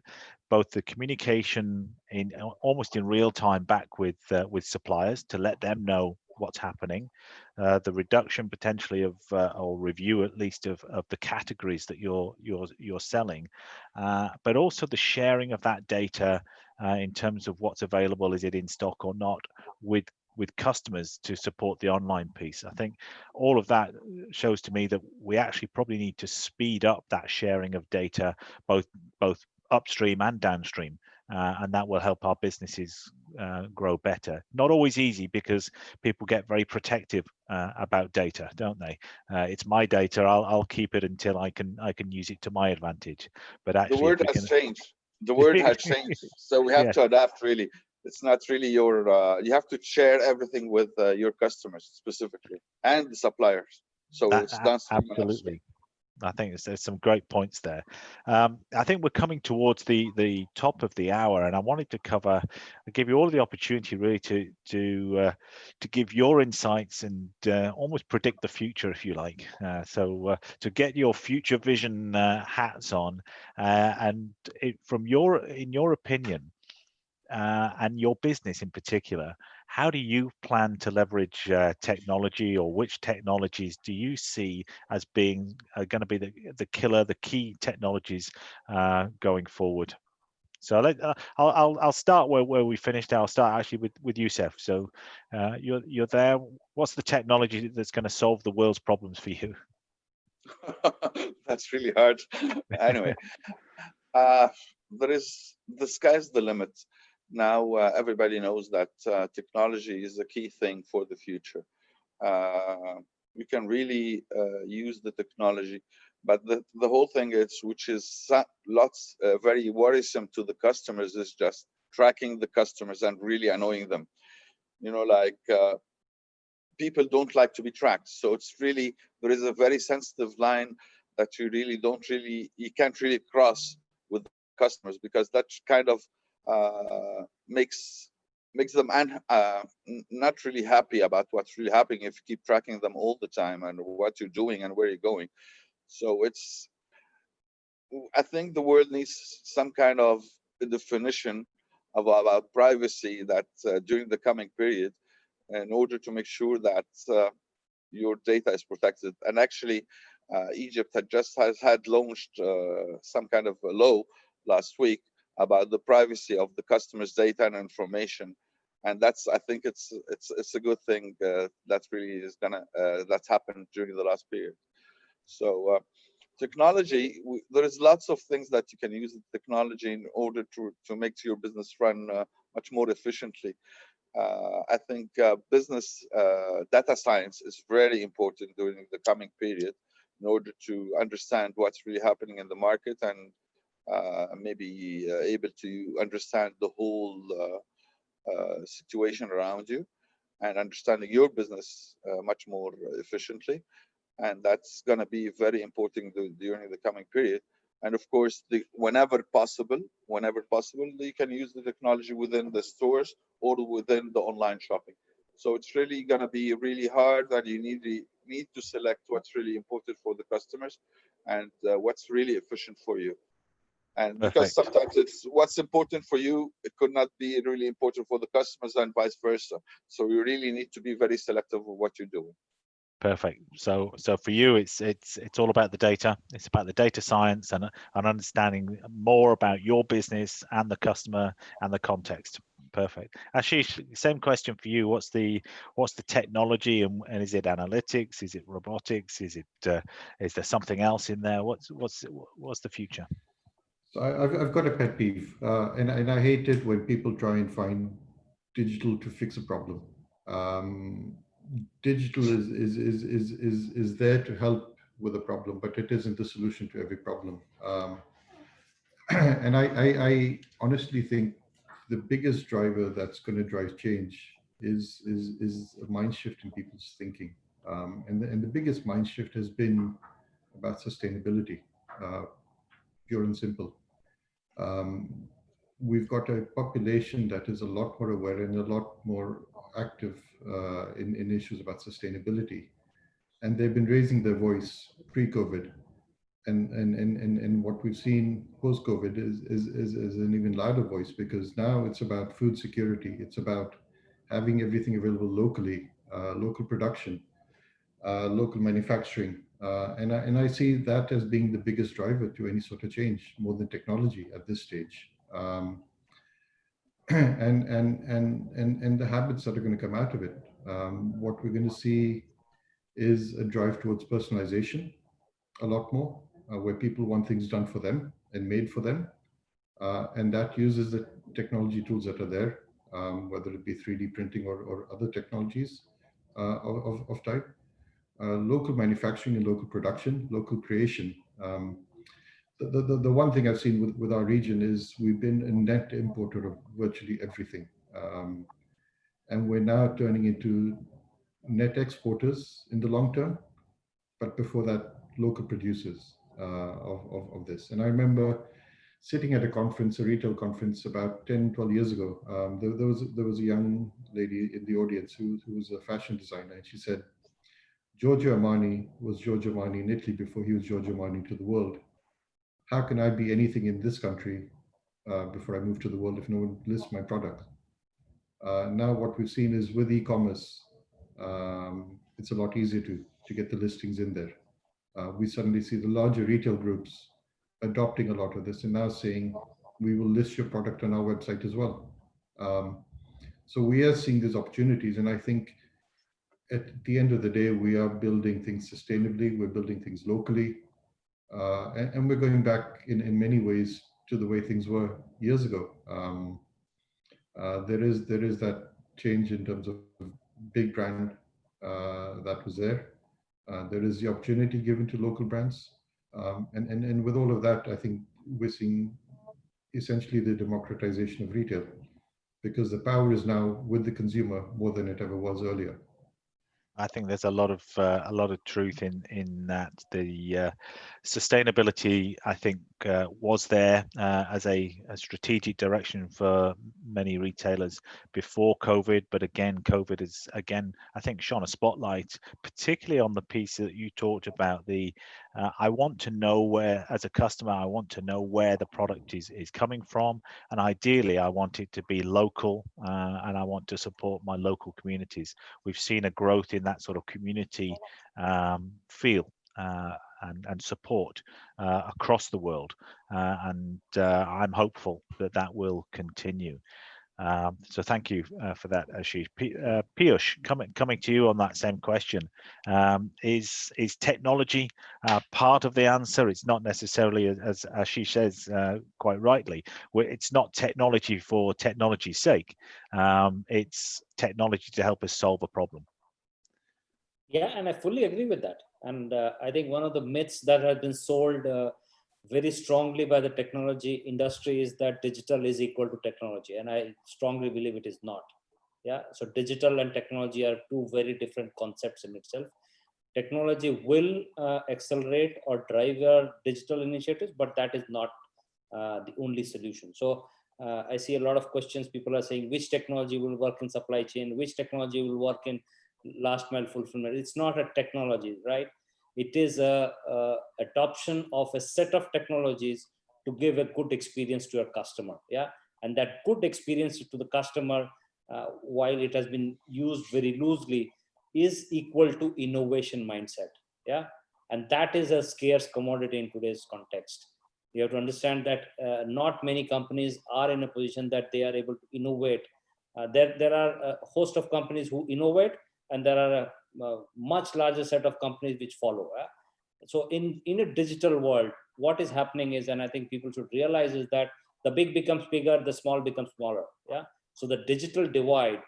Speaker 4: both the communication in almost in real time back with suppliers to let them know what's happening, the reduction potentially of or review at least of the categories that you're selling, but also the sharing of that data in terms of what's available, is it in stock or not, with customers to support the online piece. I think all of that shows to me that we actually probably need to speed up that sharing of data, both upstream and downstream. And that will help our businesses grow better. Not always easy, because people get very protective about data, don't they? It's my data. I'll keep it until I can use it to my advantage. But actually,
Speaker 6: the word has changed. The word has changed, so we have to adapt. Really, it's not really your. You have to share everything with your customers specifically and the suppliers. So it's done.
Speaker 4: Absolutely. I think there's some great points there. I think we're coming towards the top of the hour, and I wanted to give you all the opportunity really to give your insights and almost predict the future, if you like. So to get your future vision hats on, and in your opinion, and your business in particular, how do you plan to leverage technology, or which technologies do you see as being going to be the key technologies going forward? So I'll start where we finished. I'll start actually with Youssef. So you're there. What's the technology that's going to solve the world's problems for you?
Speaker 6: That's really hard. Anyway, the sky's the limit. Now everybody knows that technology is a key thing for the future. We can really use the technology, but the whole thing is, which is very worrisome to the customers, is just tracking the customers and really annoying them. You know, like people don't like to be tracked. So it's really, there is a very sensitive line that you can't really cross with customers, because that kind of makes them not really happy about what's really happening if you keep tracking them all the time and what you're doing and where you're going. So I think the world needs some kind of definition about privacy that during the coming period, in order to make sure that your data is protected. And actually, Egypt had launched some kind of a law last week about the privacy of the customer's data and information, and I think it's a good thing that really is that's happened during the last period. So technology, there is lots of things that you can use technology in order to make your business run much more efficiently. I think business data science is very important during the coming period, in order to understand what's really happening in the market, and maybe able to understand the whole situation around you, and understanding your business much more efficiently. And that's going to be very important during the coming period. And of course, whenever possible, you can use the technology within the stores or within the online shopping. So it's really going to be really hard, and you need to select what's really important for the customers and what's really efficient for you. And because sometimes it's what's important for you, it could not be really important for the customers and vice versa. So you really need to be very selective of what you're doing.
Speaker 4: Perfect. So for you, it's all about the data. It's about the data science and understanding more about your business and the customer and the context. Perfect. Ashish, same question for you. What's the technology, and is it analytics? Is it robotics? Is there something else in there? What's the future?
Speaker 2: So I've got a pet peeve, and I hate it when people try and find digital to fix a problem. Digital is there to help with a problem, but it isn't the solution to every problem. And I honestly think the biggest driver that's going to drive change is a mind shift in people's thinking. And the biggest mind shift has been about sustainability, pure and simple. We've got a population that is a lot more aware and a lot more active in issues about sustainability. And they've been raising their voice pre-COVID. And what we've seen post-COVID is an even louder voice, because now it's about food security. It's about having everything available locally, local production, local manufacturing. And I see that as being the biggest driver to any sort of change, more than technology at this stage. And the habits that are going to come out of it. What we're going to see is a drive towards personalization a lot more, where people want things done for them and made for them. And that uses the technology tools that are there, whether it be 3D printing or other technologies of type. Local manufacturing and local production, local creation. The one thing I've seen with our region is we've been a net importer of virtually everything. And we're now turning into net exporters in the long term, but before that, local producers of this. And I remember sitting at a conference, a retail conference, about 10, 12 years ago. There was a young lady in the audience who was a fashion designer, and she said, Giorgio Armani was Giorgio Armani in Italy before he was Giorgio Armani to the world. How can I be anything in this country before I move to the world if no one lists my product? Now what we've seen is with e-commerce, it's a lot easier to get the listings in there. We suddenly see the larger retail groups adopting a lot of this and now saying, we will list your product on our website as well. So we are seeing these opportunities, and I think at the end of the day, we are building things sustainably, we're building things locally, and we're going back in many ways to the way things were years ago. There is that change in terms of big brand that was there. There is the opportunity given to local brands. And with all of that, I think we're seeing essentially the democratization of retail, because the power is now with the consumer more than it ever was earlier.
Speaker 4: I think there's a lot of truth in that. The sustainability, I think, was there as a strategic direction for many retailers before COVID, but again, COVID is I think shone a spotlight, particularly on the piece that you talked about. I want to know where, as a customer, I want to know where the product is coming from, and ideally, I want it to be local, and I want to support my local communities. We've seen a growth in that sort of community feel and support across the world, and I'm hopeful that will continue. So thank you for that, Ashish. Piyush, coming to you on that same question, is technology part of the answer? It's not necessarily, as Ashish says quite rightly, it's not technology for technology's sake. It's technology to help us solve a problem.
Speaker 3: Yeah, and I fully agree with that. And I think one of the myths that has been sold very strongly by the technology industry is that digital is equal to technology. And I strongly believe it is not. Yeah, so digital and technology are two very different concepts in itself. Technology will accelerate or drive your digital initiatives, but that is not the only solution. So I see a lot of questions. People are saying which technology will work in supply chain, which technology will work in last mile fulfillment. It's not a technology, right? It is a adoption of a set of technologies to give a good experience to your customer. Yeah, and that good experience to the customer, while it has been used very loosely, is equal to innovation mindset. Yeah, and that is a scarce commodity in today's context. You have to understand that not many companies are in a position that they are able to innovate. There are a host of companies who innovate, and there are a much larger set of companies which follow. So in a digital world, what is happening is, and I think people should realize, is that the big becomes bigger, the small becomes smaller. Yeah. So the digital divide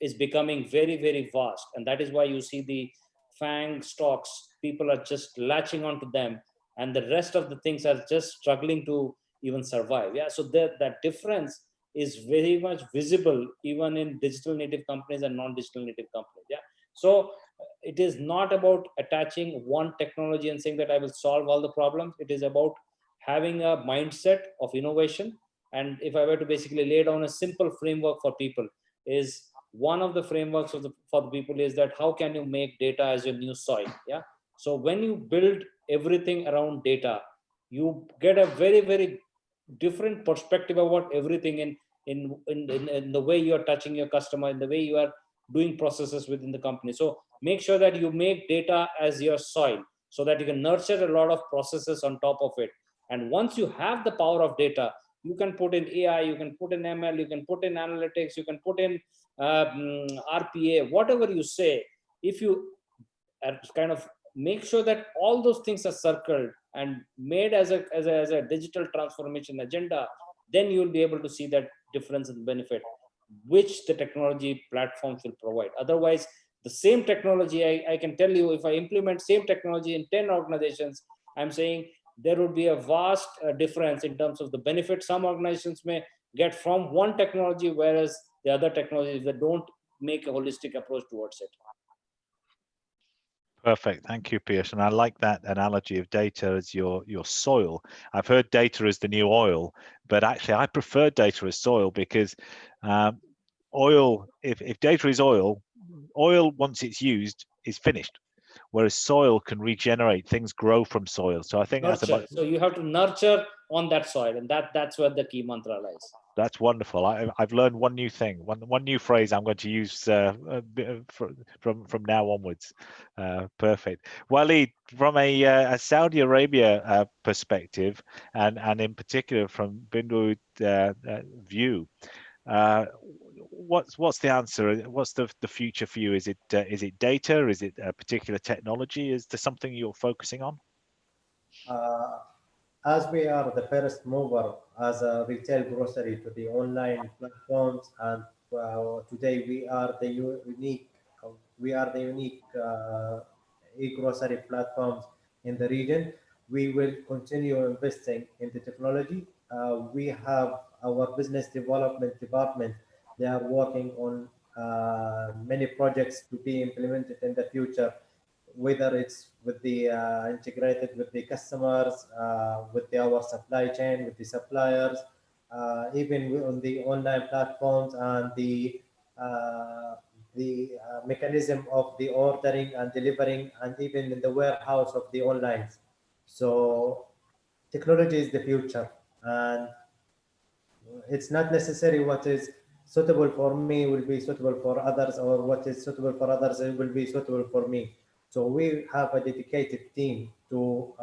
Speaker 3: is becoming very, very vast, and that is why you see the FANG stocks. People are just latching onto them, and the rest of the things are just struggling to even survive. Yeah. So that difference is very much visible even in digital native companies and non-digital native companies. Yeah. So it is not about attaching one technology and saying that I will solve all the problems. It is about having a mindset of innovation. And if I were to basically lay down a simple framework for people, is one of the frameworks for the people is that how can you make data as your new soil? Yeah. So when you build everything around data, you get a very, very different perspective about everything in the way you are touching your customer, in the way you are doing processes within the company. So make sure that you make data as your soil so that you can nurture a lot of processes on top of it. And once you have the power of data, you can put in AI, you can put in ML, you can put in analytics, you can put in RPA, whatever you say. If you kind of make sure that all those things are circled and made as a digital transformation agenda, then you will be able to see that difference and benefit which the technology platforms will provide. Otherwise, the same technology, I can tell you, if I implement same technology in 10 organizations, I'm saying there would be a vast difference in terms of the benefit some organizations may get from one technology, whereas the other technologies that don't make a holistic approach towards it.
Speaker 4: Perfect. Thank you, Piyush. And I like that analogy of data as your soil. I've heard data as the new oil, but actually I prefer data as soil because oil, if data is oil, once it's used is finished, whereas soil can regenerate. Things grow from soil. So I think
Speaker 3: so you have to nurture on that soil, and that's where the key mantra lies.
Speaker 4: That's wonderful. I've learned one new thing, one new phrase I'm going to use from now onwards. Perfect. Waleed, from a Saudi Arabia perspective, and in particular from BinDawood view, what's the answer? What's the future for you? Is it data? Is it a particular technology? Is there something you're focusing on?
Speaker 5: As we are the first mover as a retail grocery to the online platforms, and today we are the unique e-grocery platforms in the region. We will continue investing in the technology. We have our business development department. They are working on many projects to be implemented in the future, whether it's with the integrated with the customers, with our supply chain, with the suppliers, even on the online platforms, and the mechanism of the ordering and delivering, and even in the warehouse of the online. So technology is the future, and it's not necessary what is suitable for me will be suitable for others, or what is suitable for others will be suitable for me. So we have a dedicated team to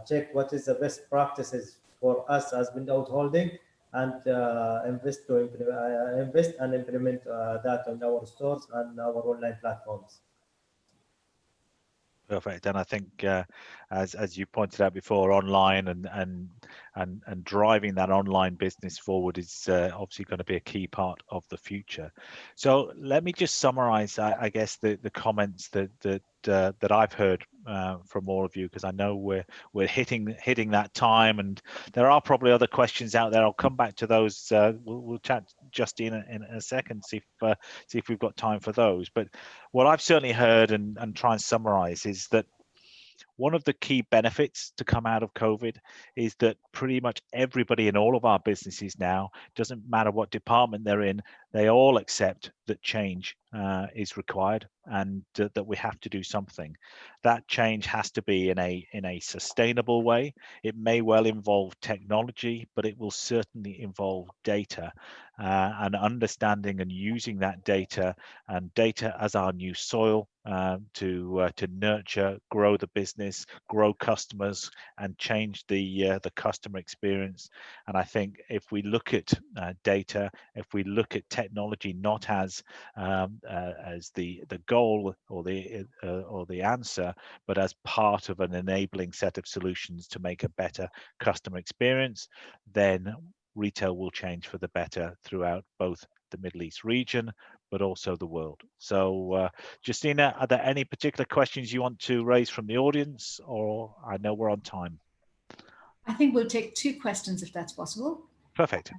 Speaker 5: check what is the best practices for us as BinDawood Holding, and invest and implement that on our stores and our online platforms.
Speaker 4: Perfect. And I think, as you pointed out before, online and driving that online business forward is obviously going to be a key part of the future. So let me just summarize, I guess, the comments that I've heard from all of you, because I know we're hitting that time, and there are probably other questions out there. I'll come back to those. We'll chat Justina in a second, see if we've got time for those. But what I've certainly heard and try and summarize is that one of the key benefits to come out of COVID is that pretty much everybody in all of our businesses now, doesn't matter what department they're in, they all accept that change is required and that we have to do something. That change has to be in a sustainable way. It may well involve technology, but it will certainly involve data and understanding and using that data, and data as our new soil to nurture, grow the business, grow customers, and change the customer experience. And I think if we look at data, if we look at technology not as the goal or the answer, but as part of an enabling set of solutions to make a better customer experience, then retail will change for the better throughout both the Middle East region, but also the world. So, Justina, are there any particular questions you want to raise from the audience, or I know we're on time?
Speaker 1: I think we'll take 2 questions if that's possible.
Speaker 4: Perfect.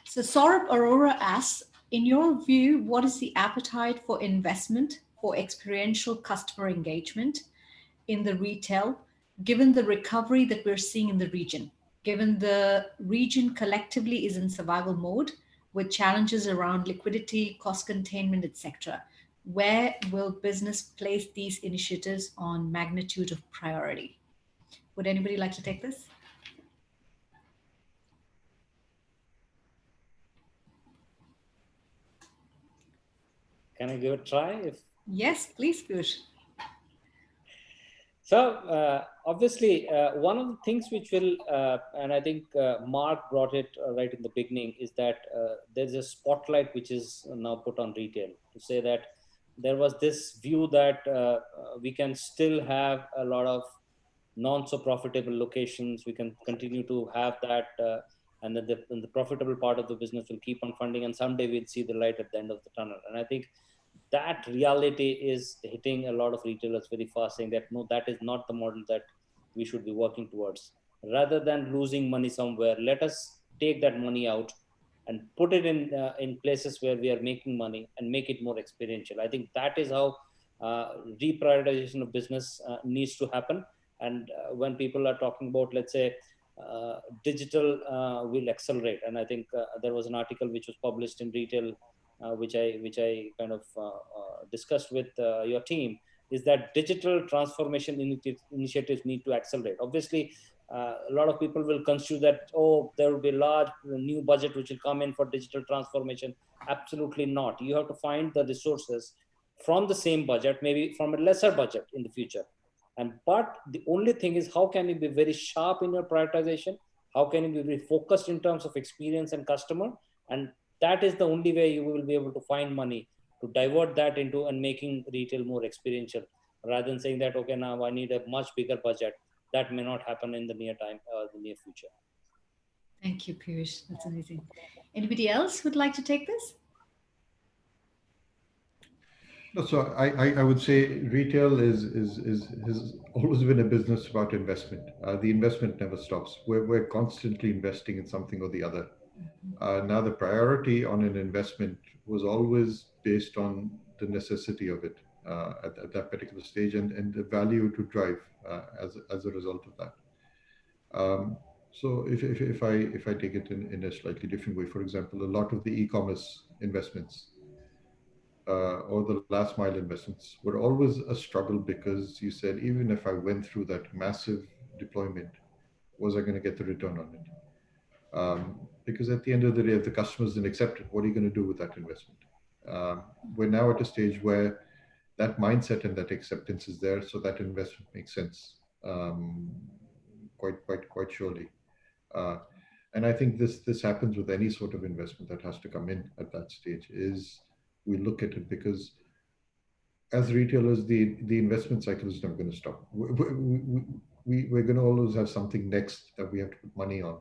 Speaker 1: So Saurabh Arora asks, in your view, what is the appetite for investment for experiential customer engagement in the retail, given the recovery that we're seeing in the region? Given the region collectively is in survival mode with challenges around liquidity, cost containment, etc., where will business place these initiatives on magnitude of priority? Would anybody like to take this?
Speaker 3: Can I give it a try?
Speaker 1: Yes, please, Piyush.
Speaker 3: So obviously, one of the things which will, and I think Mark brought it right in the beginning, is that there's a spotlight which is now put on retail to say that there was this view that we can still have a lot of non-so-profitable locations. We can continue to have that, and that the profitable part of the business will keep on funding, and someday we'll see the light at the end of the tunnel. And I think that reality is hitting a lot of retailers very fast, saying that no, that is not the model that we should be working towards. Rather than losing money somewhere, let us take that money out and put it in places where we are making money and make it more experiential. I think that is how reprioritization of business needs to happen. And when people are talking about, let's say, digital will accelerate, and I think there was an article which was published in Retail, which I kind of discussed with your team, is that digital transformation initiatives need to accelerate. Obviously, a lot of people will construe that, oh, there will be a large new budget which will come in for digital transformation. Absolutely not. You have to find the resources from the same budget, maybe from a lesser budget in the future. But the only thing is, how can you be very sharp in your prioritization? How can you be very focused in terms of experience and customer? And that is the only way you will be able to find money to divert that into and making retail more experiential, rather than saying that, okay, now I need a much bigger budget. That may not happen in the near time or the near future.
Speaker 1: Thank you, Piyush. That's amazing. Anybody else would like to take this?
Speaker 2: No, so I would say retail has always been a business about investment. The investment never stops. We're constantly investing in something or the other. Now the priority on an investment was always based on the necessity of it at that particular stage, and the value to drive as a result of that. So if I take it in a slightly different way, for example, a lot of the e-commerce investments or the last mile investments were always a struggle, because you said, even if I went through that massive deployment, was I going to get the return on it? Because at the end of the day, if the customers didn't accept it, what are you going to do with that investment? We're now at a stage where that mindset and that acceptance is there, so that investment makes sense quite surely. And I think this happens with any sort of investment that has to come in at that stage. Is we look at it, because as retailers, the investment cycle is not going to stop. We're going to always have something next that we have to put money on.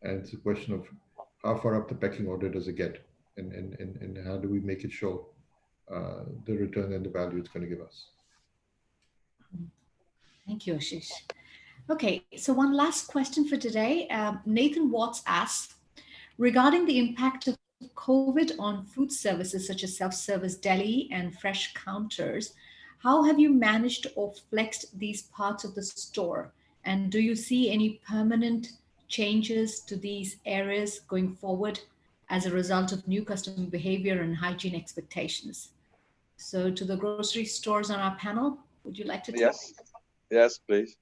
Speaker 2: And it's a question of how far up the pecking order does it get, and how do we make it show the return and the value it's going to give us.
Speaker 1: Thank you, Ashish. Okay, so one last question for today. Nathan Watts asks, regarding the impact of COVID on food services such as self-service deli and fresh counters, how have you managed or flexed these parts of the store? And do you see any permanent changes to these areas going forward as a result of new customer behavior and hygiene expectations. So to the grocery stores on our panel, would you like to talk?
Speaker 6: Yes, please.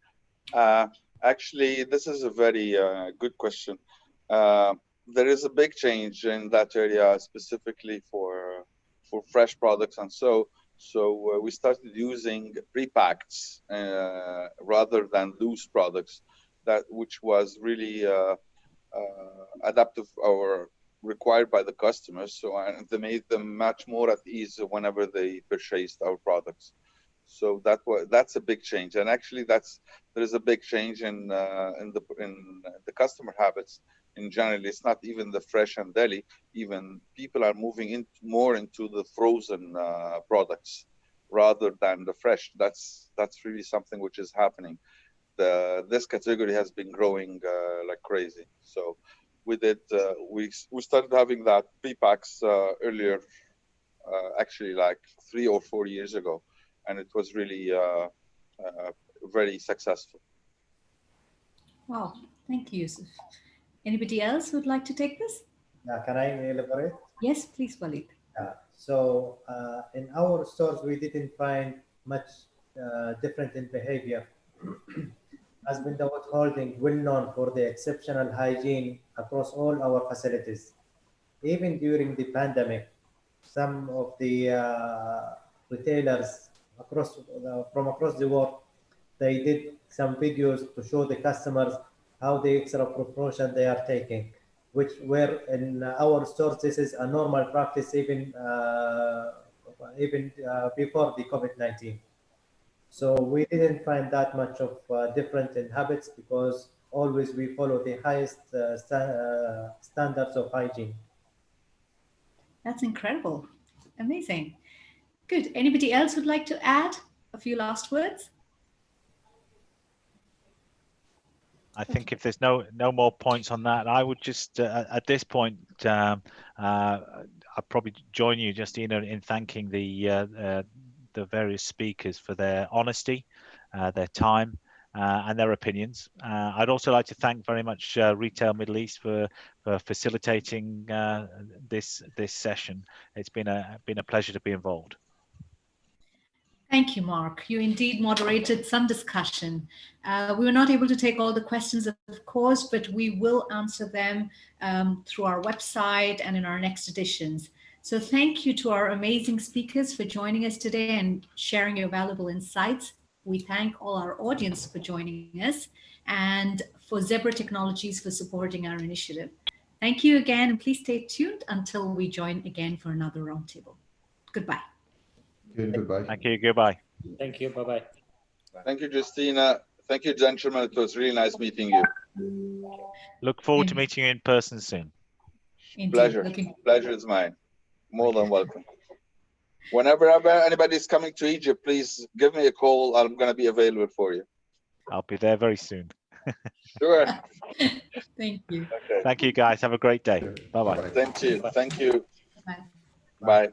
Speaker 6: Actually, this is a very good question. There is a big change in that area, specifically for fresh products, and so we started using pre-packs rather than loose products, which was really adaptive or required by the customers. So and they made them much more at ease whenever they purchased our products. So that's a big change, and actually there is a big change in the customer habits in general. It's not even the fresh and deli. Even people are moving more into the frozen products rather than the fresh. That's really something which is happening. This category has been growing like crazy. So we started having that pre-packs earlier, actually like 3 or 4 years ago. And it was really very successful.
Speaker 1: Wow, thank you, Youssef. Anybody else would like to take this?
Speaker 5: Can I elaborate?
Speaker 1: Yes, please, Waleed.
Speaker 5: So in our stores, we didn't find much different in behavior. As BinDawood Holding, well known for the exceptional hygiene across all our facilities. Even during the pandemic, some of the retailers from across the world, they did some videos to show the customers how the extra precaution they are taking, which were in our stores. This is a normal practice even before the COVID-19. So we didn't find that much of difference in habits because always we follow the highest standards of hygiene.
Speaker 1: That's incredible. Amazing. Good. Anybody else would like to add a few last words?
Speaker 4: I think if there's no more points on that, I would just at this point I'd probably join you, Justina, in thanking the various speakers for their honesty, their time, and their opinions. I'd also like to thank very much Retail Middle East for facilitating this session. It's been a pleasure to be involved.
Speaker 1: Thank you, Mark. You indeed moderated some discussion. We were not able to take all the questions, of course, but we will answer them through our website and in our next editions. So thank you to our amazing speakers for joining us today and sharing your valuable insights. We thank all our audience for joining us and for Zebra Technologies for supporting our initiative. Thank you again, and please stay tuned until we join again for another roundtable. Goodbye.
Speaker 2: Goodbye.
Speaker 4: Thank you. Goodbye.
Speaker 3: Thank you. Bye-bye.
Speaker 6: Thank you, Justina. Thank you, gentlemen. It was really nice meeting you.
Speaker 4: Look forward to meeting you in person soon.
Speaker 1: Indeed.
Speaker 6: Pleasure. Pleasure is mine. More than welcome. Whenever anybody's coming to Egypt, please give me a call. I'm going to be available for you.
Speaker 4: I'll be there very soon.
Speaker 6: Sure.
Speaker 1: Thank you.
Speaker 6: Okay.
Speaker 4: Thank you, guys. Have a great day. Bye-bye.
Speaker 6: Thank you. Thank you.
Speaker 1: Bye.
Speaker 6: Bye.